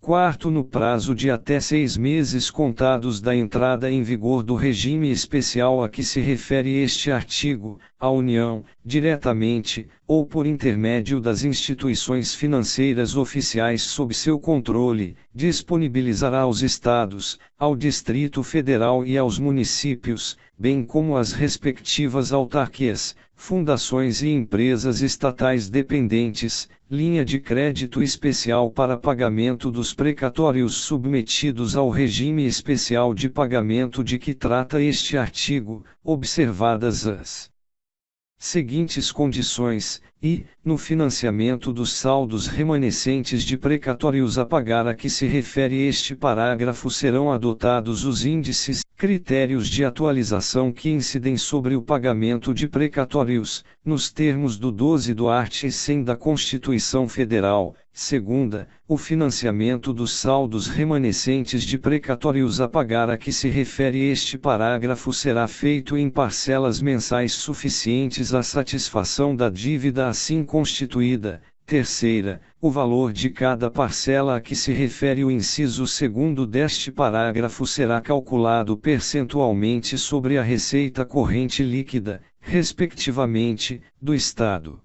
Quarto, no prazo de até 6 meses contados da entrada em vigor do regime especial a que se refere este artigo, a União, diretamente, ou por intermédio das instituições financeiras oficiais sob seu controle, disponibilizará aos Estados, ao Distrito Federal e aos municípios, bem como às respectivas autarquias, fundações e empresas estatais dependentes, linha de crédito especial para pagamento dos precatórios submetidos ao regime especial de pagamento de que trata este artigo, observadas as seguintes condições, e, no financiamento dos saldos remanescentes de precatórios a pagar a que se refere este parágrafo serão adotados os índices, critérios de atualização que incidem sobre o pagamento de precatórios, nos termos do 12 do art. 100 da Constituição Federal. Segunda, o financiamento dos saldos remanescentes de precatórios a pagar a que se refere este parágrafo será feito em parcelas mensais suficientes à satisfação da dívida assim constituída. Terceira, o valor de cada parcela a que se refere o inciso 2º deste parágrafo será calculado percentualmente sobre a receita corrente líquida, respectivamente, do Estado,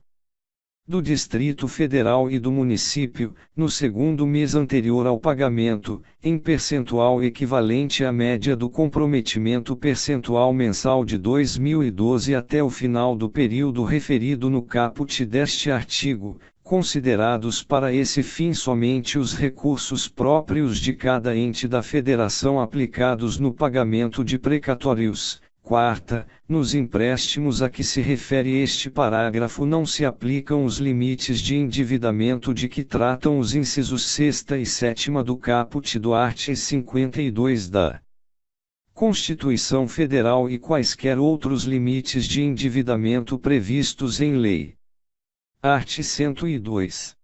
do Distrito Federal e do município, no segundo mês anterior ao pagamento, em percentual equivalente à média do comprometimento percentual mensal de 2012 até o final do período referido no caput deste artigo, considerados para esse fim somente os recursos próprios de cada ente da Federação aplicados no pagamento de precatórios. Quarta, nos empréstimos a que se refere este parágrafo não se aplicam os limites de endividamento de que tratam os incisos 6ª e 7ª do caput do art. 52 da Constituição Federal e quaisquer outros limites de endividamento previstos em lei. Art. 102.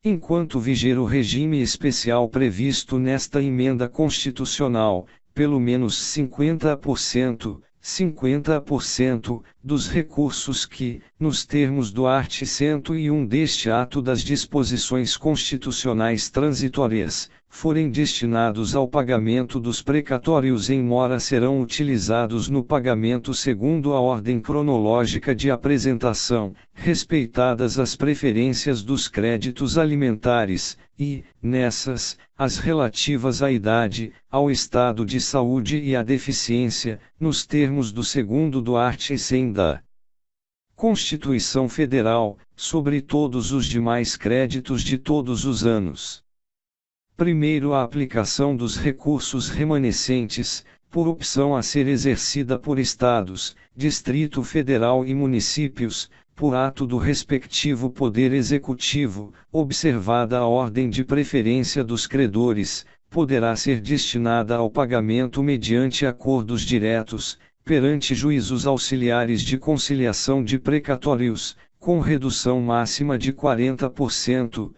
Enquanto viger o regime especial previsto nesta emenda constitucional, pelo menos 50% dos recursos que, nos termos do art. 101 deste ato das disposições constitucionais transitórias, forem destinados ao pagamento dos precatórios em mora serão utilizados no pagamento segundo a ordem cronológica de apresentação, respeitadas as preferências dos créditos alimentares, e, nessas, as relativas à idade, ao estado de saúde e à deficiência, nos termos do 2º do art. 100 da Constituição Federal, sobre todos os demais créditos de todos os anos. Primeiro, a aplicação dos recursos remanescentes, por opção a ser exercida por Estados, Distrito Federal e municípios, por ato do respectivo Poder Executivo, observada a ordem de preferência dos credores, poderá ser destinada ao pagamento mediante acordos diretos, perante juízos auxiliares de conciliação de precatórios, com redução máxima de 40%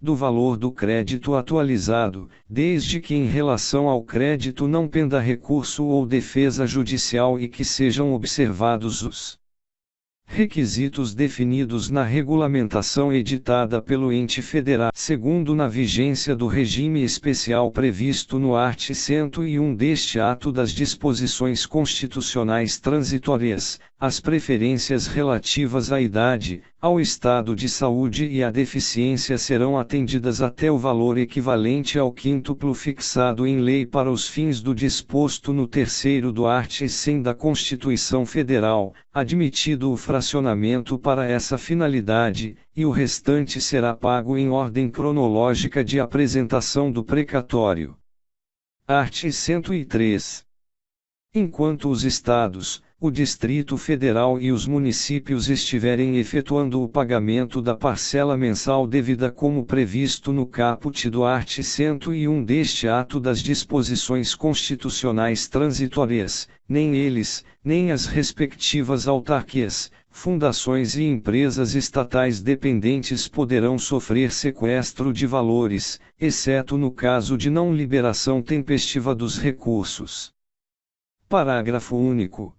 do valor do crédito atualizado, desde que em relação ao crédito não penda recurso ou defesa judicial e que sejam observados os requisitos definidos na regulamentação editada pelo ente federal. Segundo, na vigência do regime especial previsto no art. 101 deste ato das disposições constitucionais transitórias, as preferências relativas à idade, ao estado de saúde e à deficiência serão atendidas até o valor equivalente ao quíntuplo fixado em lei para os fins do disposto no 3º do art. 100 da Constituição Federal, admitido o fracionamento para essa finalidade, e o restante será pago em ordem cronológica de apresentação do precatório. Art. 103. Enquanto os Estados, o Distrito Federal e os municípios estiverem efetuando o pagamento da parcela mensal devida como previsto no caput do art. 101 deste ato das disposições constitucionais transitórias, nem eles, nem as respectivas autarquias, fundações e empresas estatais dependentes poderão sofrer sequestro de valores, exceto no caso de não liberação tempestiva dos recursos. Parágrafo único.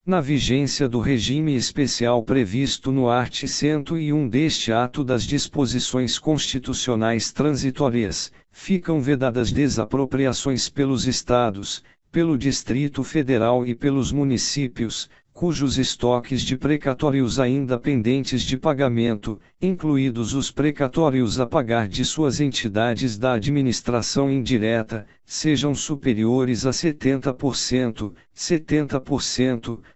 Na vigência do regime especial previsto no art. 101 deste ato das disposições constitucionais transitórias, ficam vedadas desapropriações pelos Estados, pelo Distrito Federal e pelos municípios, cujos estoques de precatórios ainda pendentes de pagamento, incluídos os precatórios a pagar de suas entidades da administração indireta, sejam superiores a 70%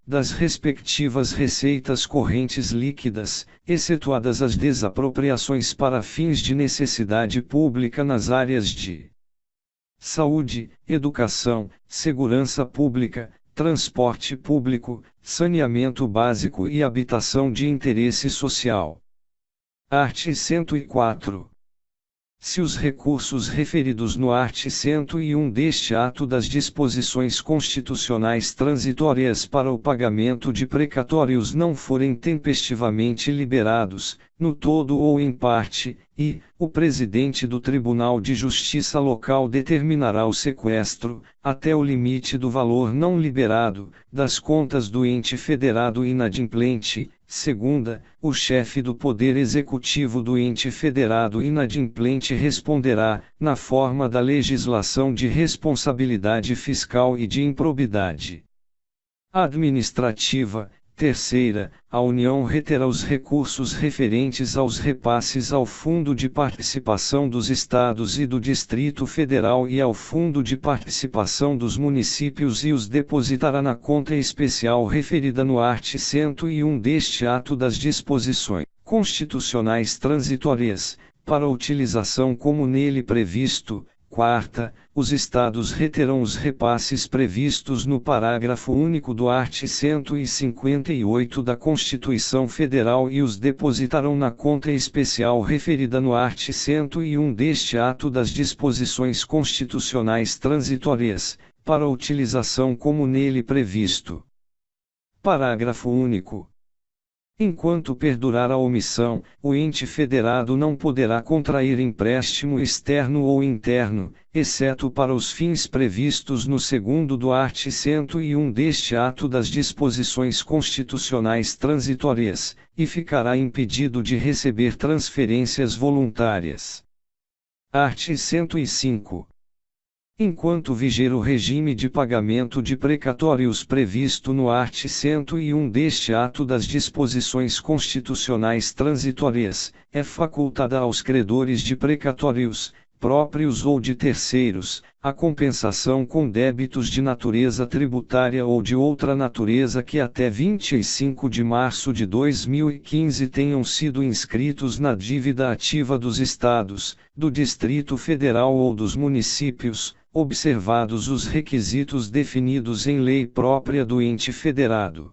das respectivas receitas correntes líquidas, excetuadas as desapropriações para fins de necessidade pública nas áreas de saúde, educação, segurança pública, transporte público, saneamento básico e habitação de interesse social. Art. 104. Se os recursos referidos no art. 101 deste ato das disposições constitucionais transitórias para o pagamento de precatórios não forem tempestivamente liberados, no todo ou em parte, e o presidente do Tribunal de Justiça local determinará o sequestro, até o limite do valor não liberado, das contas do ente federado inadimplente. Segunda, o chefe do Poder Executivo do ente federado inadimplente responderá, na forma da legislação de responsabilidade fiscal e de improbidade administrativa. Terceira, a União reterá os recursos referentes aos repasses ao Fundo de Participação dos Estados e do Distrito Federal e ao Fundo de Participação dos Municípios e os depositará na conta especial referida no art. 101 deste ato das disposições constitucionais transitórias, para utilização como nele previsto. Quarta, os Estados reterão os repasses previstos no parágrafo único do art. 158 da Constituição Federal e os depositarão na conta especial referida no art. 101 deste ato das disposições constitucionais transitórias, para utilização como nele previsto. Parágrafo único. Enquanto perdurar a omissão, o ente federado não poderá contrair empréstimo externo ou interno, exceto para os fins previstos no segundo do art. 101 deste ato das disposições constitucionais transitórias, e ficará impedido de receber transferências voluntárias. Art. 105. Enquanto viger o regime de pagamento de precatórios previsto no art. 101 deste ato das disposições constitucionais transitórias, é facultada aos credores de precatórios, próprios ou de terceiros, a compensação com débitos de natureza tributária ou de outra natureza que até 25 de março de 2015 tenham sido inscritos na dívida ativa dos Estados, do Distrito Federal ou dos municípios, observados os requisitos definidos em lei própria do ente federado.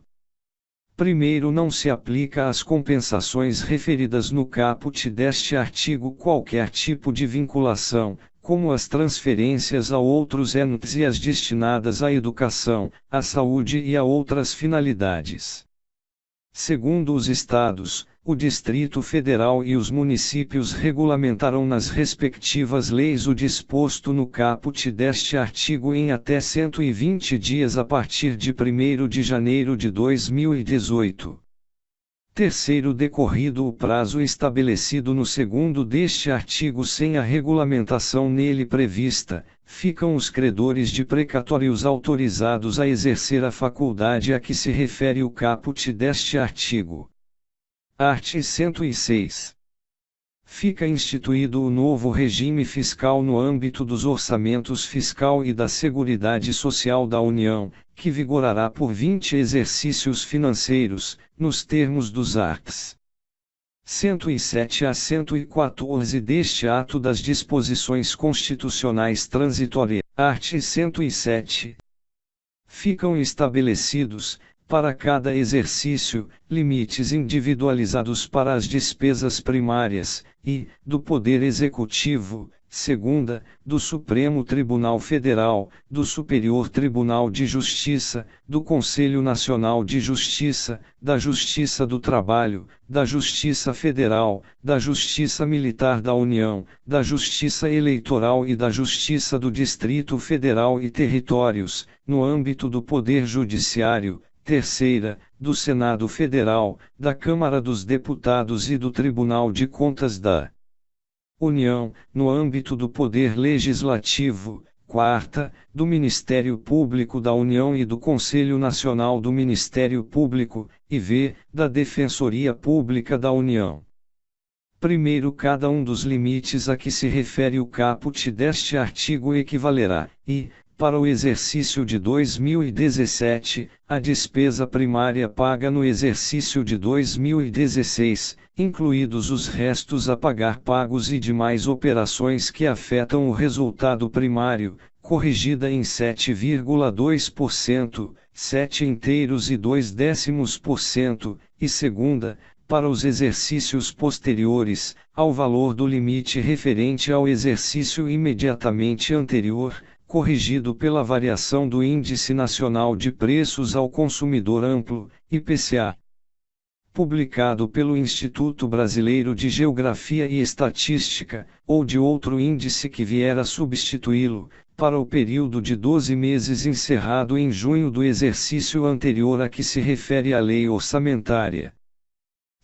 Primeiro, não se aplica às compensações referidas no caput deste artigo qualquer tipo de vinculação, como as transferências a outros entes e as destinadas à educação, à saúde e a outras finalidades. Segundo, os Estados, o Distrito Federal e os municípios regulamentarão nas respectivas leis o disposto no caput deste artigo em até 120 dias a partir de 1º de janeiro de 2018. Terceiro, decorrido o prazo estabelecido no segundo deste artigo sem a regulamentação nele prevista, ficam os credores de precatórios autorizados a exercer a faculdade a que se refere o caput deste artigo. Art. 106. Fica instituído o novo regime fiscal no âmbito dos orçamentos fiscal e da Seguridade Social da União, que vigorará por 20 exercícios financeiros, nos termos dos arts. 107 a 114 deste ato das disposições constitucionais transitórias. Art. 107. Ficam estabelecidos, para cada exercício, limites individualizados para as despesas primárias, e, do Poder Executivo, segunda, do Supremo Tribunal Federal, do Superior Tribunal de Justiça, do Conselho Nacional de Justiça, da Justiça do Trabalho, da Justiça Federal, da Justiça Militar da União, da Justiça Eleitoral e da Justiça do Distrito Federal e Territórios, no âmbito do Poder Judiciário. Terceira, do Senado Federal, da Câmara dos Deputados e do Tribunal de Contas da União, no âmbito do Poder Legislativo. Quarta, do Ministério Público da União e do Conselho Nacional do Ministério Público, e da Defensoria Pública da União. Primeiro, cada um dos limites a que se refere o caput deste artigo equivalerá, e, para o exercício de 2017, a despesa primária paga no exercício de 2016, incluídos os restos a pagar pagos e demais operações que afetam o resultado primário, corrigida em 7,2%, 7,2%, e segunda, para os exercícios posteriores, ao valor do limite referente ao exercício imediatamente anterior, corrigido pela variação do Índice Nacional de Preços ao Consumidor Amplo, IPCA. Publicado pelo Instituto Brasileiro de Geografia e Estatística, ou de outro índice que vier a substituí-lo, para o período de 12 meses encerrado em junho do exercício anterior a que se refere a lei orçamentária.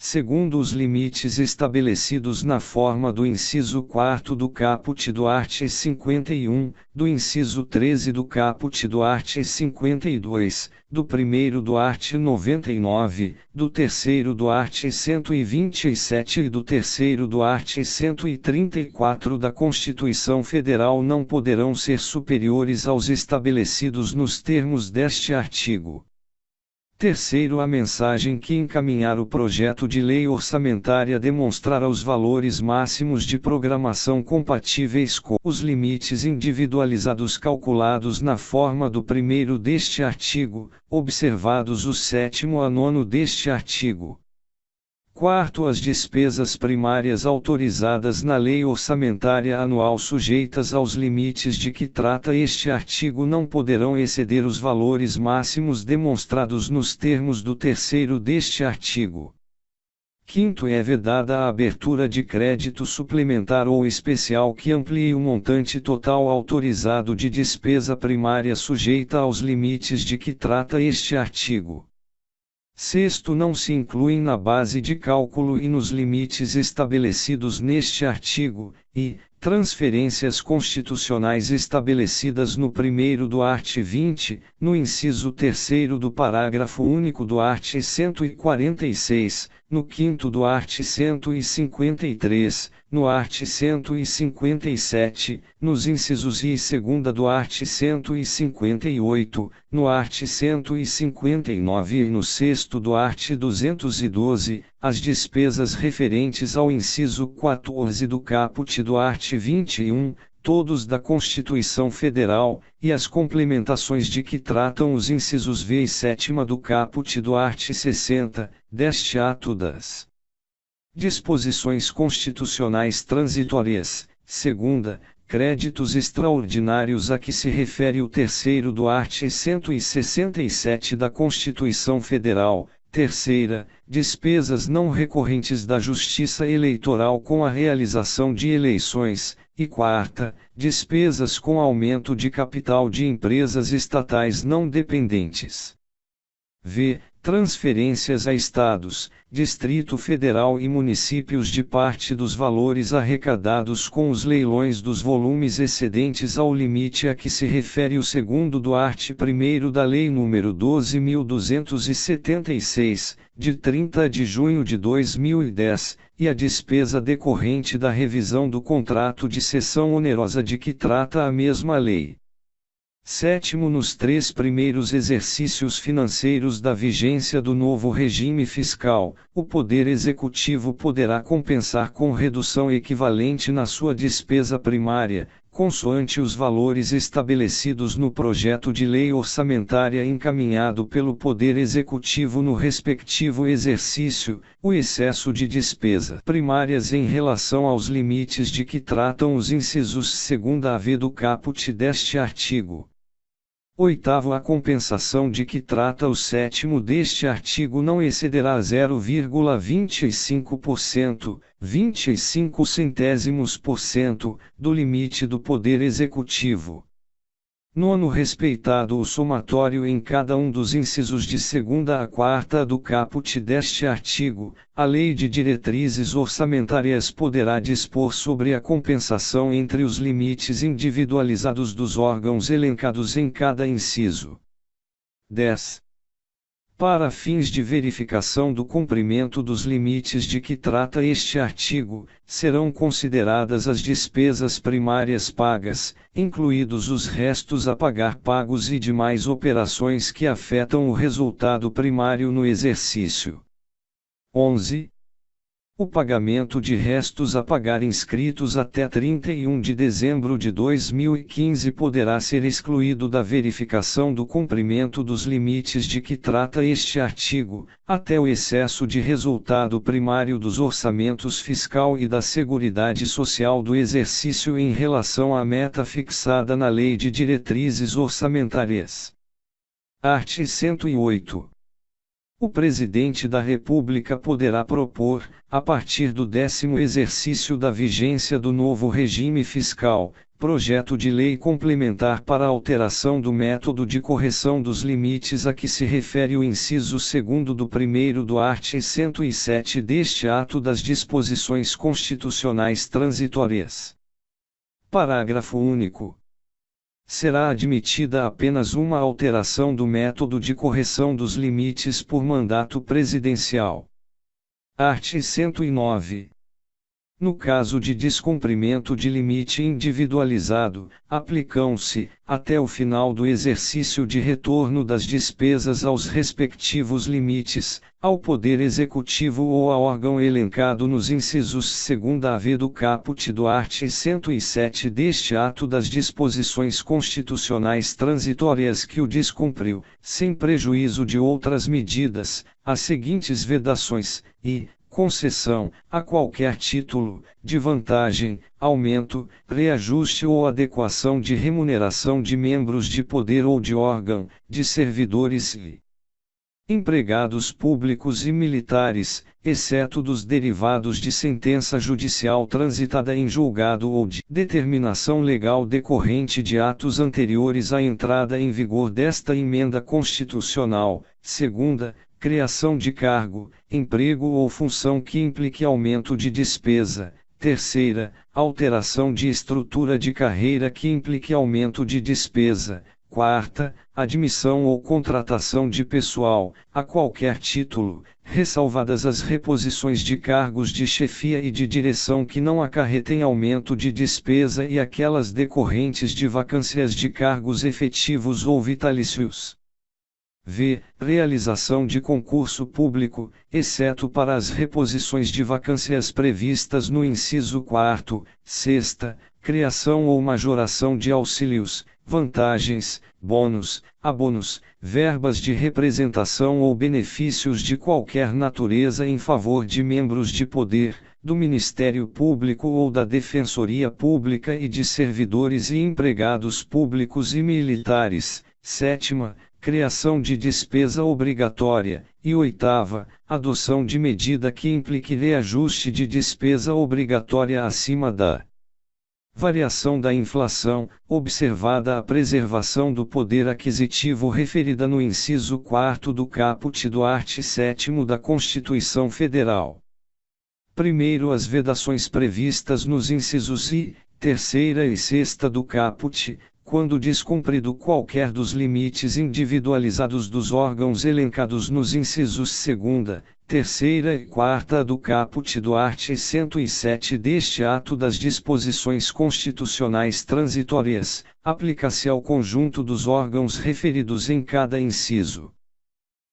Segundo os limites estabelecidos na forma do inciso 4º do caput do art. 51, do inciso 13 do caput do art. 52, do 1º do art. 99, do 3º do art. 127 e do 3º do art. 134 da Constituição Federal não poderão ser superiores aos estabelecidos nos termos deste artigo. Terceiro, a mensagem que encaminhar o projeto de lei orçamentária demonstrará os valores máximos de programação compatíveis com os limites individualizados calculados na forma do 1º deste artigo, observados o 7º a 9º deste artigo. Quarto, as despesas primárias autorizadas na Lei Orçamentária Anual sujeitas aos limites de que trata este artigo não poderão exceder os valores máximos demonstrados nos termos do 3º deste artigo. Quinto, é vedada a abertura de crédito suplementar ou especial que amplie o montante total autorizado de despesa primária sujeita aos limites de que trata este artigo. Sexto, não se incluem na base de cálculo e nos limites estabelecidos neste artigo, e transferências constitucionais estabelecidas no 1º do art. 20, no inciso 3º do parágrafo único do art. 146, no 5º do art. 153, no art. 157, nos incisos I e segunda do art. 158, no art. 159 e no 6º do art. 212, as despesas referentes ao inciso 14 do caput do art. 21, todos da Constituição Federal, e as complementações de que tratam os incisos V e 7ª do caput do art. 60, deste ato das disposições constitucionais transitórias. Segunda, créditos extraordinários a que se refere o 3º do art. 167 da Constituição Federal. Terceira, despesas não recorrentes da Justiça Eleitoral com a realização de eleições. E quarta, despesas com aumento de capital de empresas estatais não dependentes. V. Transferências a estados, Distrito Federal e municípios de parte dos valores arrecadados com os leilões dos volumes excedentes ao limite a que se refere o 2º do art. 1º da Lei nº 12.276, de 30 de junho de 2010, e a despesa decorrente da revisão do contrato de cessão onerosa de que trata a mesma lei. Sétimo, nos 3 primeiros exercícios financeiros da vigência do novo regime fiscal, o Poder Executivo poderá compensar com redução equivalente na sua despesa primária, consoante os valores estabelecidos no projeto de lei orçamentária encaminhado pelo Poder Executivo no respectivo exercício, o excesso de despesa primárias em relação aos limites de que tratam os incisos 2ª a V do caput deste artigo. Oitavo, a compensação de que trata o 7º deste artigo não excederá 0,25%, 25 do limite do Poder Executivo. Nono, respeitado o somatório em cada um dos incisos de 2ª a 4ª do caput deste artigo, a Lei de Diretrizes Orçamentárias poderá dispor sobre a compensação entre os limites individualizados dos órgãos elencados em cada inciso. 10. Para fins de verificação do cumprimento dos limites de que trata este artigo, serão consideradas as despesas primárias pagas, incluídos os restos a pagar pagos e demais operações que afetam o resultado primário no exercício. 11. O pagamento de restos a pagar inscritos até 31 de dezembro de 2015 poderá ser excluído da verificação do cumprimento dos limites de que trata este artigo, até o excesso de resultado primário dos orçamentos fiscal e da Seguridade Social do exercício em relação à meta fixada na Lei de Diretrizes Orçamentárias. Art. 108. O Presidente da República poderá propor, a partir do 10º exercício da vigência do novo regime fiscal, projeto de lei complementar para alteração do método de correção dos limites a que se refere o inciso 2º do 1º do art. 107 deste ato das disposições constitucionais transitórias. Parágrafo único. Será admitida apenas uma alteração do método de correção dos limites por mandato presidencial. Art. 109. No caso de descumprimento de limite individualizado, aplicam-se, até o final do exercício de retorno das despesas aos respectivos limites, ao Poder Executivo ou a órgão elencado nos incisos 2º do caput do art. 107 deste ato das disposições constitucionais transitórias que o descumpriu, sem prejuízo de outras medidas, as seguintes vedações, e, concessão, a qualquer título, de vantagem, aumento, reajuste ou adequação de remuneração de membros de poder ou de órgão, de servidores e empregados públicos e militares, exceto dos derivados de sentença judicial transitada em julgado ou de determinação legal decorrente de atos anteriores à entrada em vigor desta emenda constitucional. Segunda, criação de cargo, emprego ou função que implique aumento de despesa. Terceira, alteração de estrutura de carreira que implique aumento de despesa. Quarta, admissão ou contratação de pessoal, a qualquer título, ressalvadas as reposições de cargos de chefia e de direção que não acarretem aumento de despesa e aquelas decorrentes de vacâncias de cargos efetivos ou vitalícios. V. Realização de concurso público, exceto para as reposições de vacâncias previstas no inciso 4º, sexta, criação ou majoração de auxílios, vantagens, bônus, abonos, verbas de representação ou benefícios de qualquer natureza em favor de membros de poder, do Ministério Público ou da Defensoria Pública e de servidores e empregados públicos e militares. Sétima, criação de despesa obrigatória, e oitava, adoção de medida que implique reajuste de despesa obrigatória acima da variação da inflação, observada a preservação do poder aquisitivo referida no inciso 4º do caput do art. 7º da Constituição Federal. Primeiro, as vedações previstas nos incisos I, terceira e sexta do caput, quando descumprido qualquer dos limites individualizados dos órgãos elencados nos incisos 2ª, 3ª e 4ª do caput do art. 107 deste ato das disposições constitucionais transitórias, aplica-se ao conjunto dos órgãos referidos em cada inciso.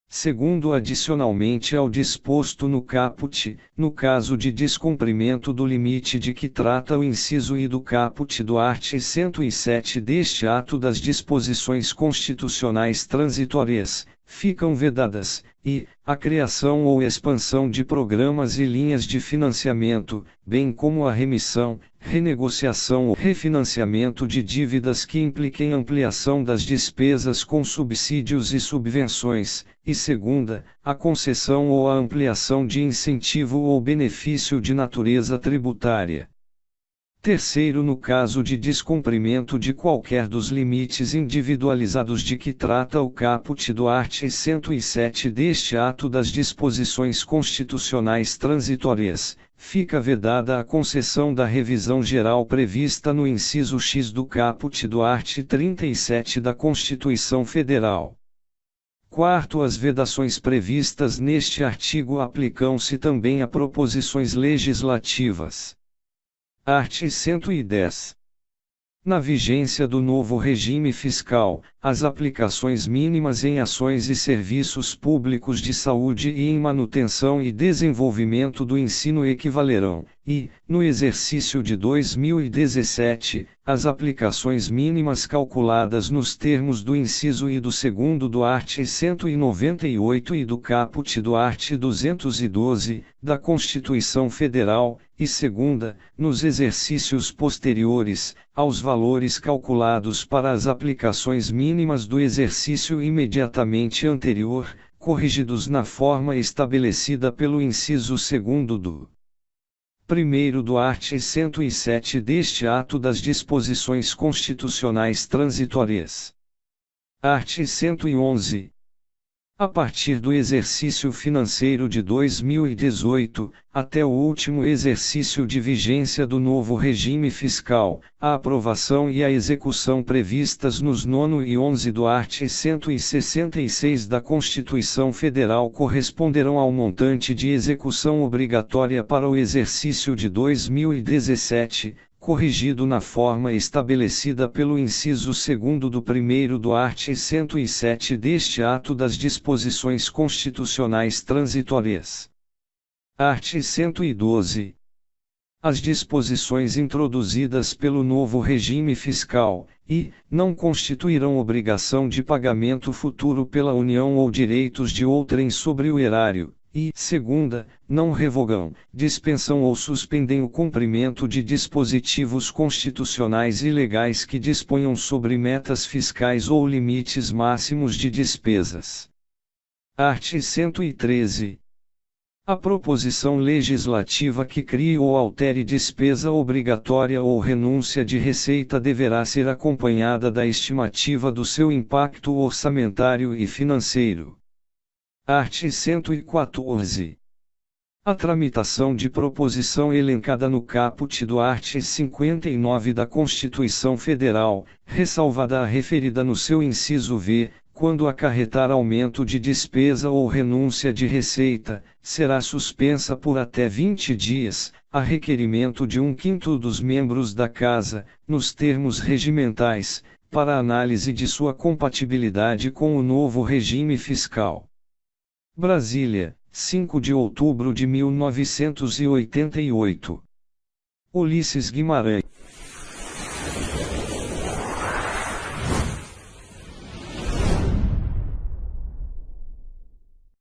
Segundo, adicionalmente ao disposto no caput, no caso de descumprimento do limite de que trata o inciso I do caput do art. 107 deste ato das disposições constitucionais transitórias, ficam vedadas, e, a criação ou expansão de programas e linhas de financiamento, bem como a remissão, renegociação ou refinanciamento de dívidas que impliquem ampliação das despesas com subsídios e subvenções, e segunda, a concessão ou a ampliação de incentivo ou benefício de natureza tributária. Terceiro, no caso de descumprimento de qualquer dos limites individualizados de que trata o caput do art. 107 deste ato das disposições constitucionais transitórias, fica vedada a concessão da revisão geral prevista no inciso X do caput do art. 37 da Constituição Federal. Quarto, as vedações previstas neste artigo aplicam-se também a proposições legislativas. Art. 110. Na vigência do novo regime fiscal, as aplicações mínimas em ações e serviços públicos de saúde e em manutenção e desenvolvimento do ensino equivalerão, e, no exercício de 2017, as aplicações mínimas calculadas nos termos do inciso I do segundo do art. 198 e do caput do art. 212, da Constituição Federal, e segunda, nos exercícios posteriores, aos valores calculados para as aplicações mínimas do exercício imediatamente anterior, corrigidos na forma estabelecida pelo inciso segundo do 1º do art. 107 deste ato das disposições constitucionais transitórias. Art. 111. A partir do exercício financeiro de 2018, até o último exercício de vigência do novo regime fiscal, a aprovação e a execução previstas nos 9º e 11 do art. 166 da Constituição Federal corresponderão ao montante de execução obrigatória para o exercício de 2017, corrigido na forma estabelecida pelo inciso segundo do 1º do art. 107 deste ato das disposições constitucionais transitórias. Art. 112. As disposições introduzidas pelo novo regime fiscal, e, não constituirão obrigação de pagamento futuro pela União ou direitos de outrem sobre o erário, e, segunda, não revogam, dispensam ou suspendem o cumprimento de dispositivos constitucionais e legais que disponham sobre metas fiscais ou limites máximos de despesas. Art. 113. A proposição legislativa que crie ou altere despesa obrigatória ou renúncia de receita deverá ser acompanhada da estimativa do seu impacto orçamentário e financeiro. Art. 114. A tramitação de proposição elencada no caput do art. 59 da Constituição Federal, ressalvada a referida no seu inciso V, quando acarretar aumento de despesa ou renúncia de receita, será suspensa por até 20 dias, a requerimento de 1/5 dos membros da Casa, nos termos regimentais, para análise de sua compatibilidade com o novo regime fiscal. Brasília, 5 de outubro de 1988. Ulisses Guimarães.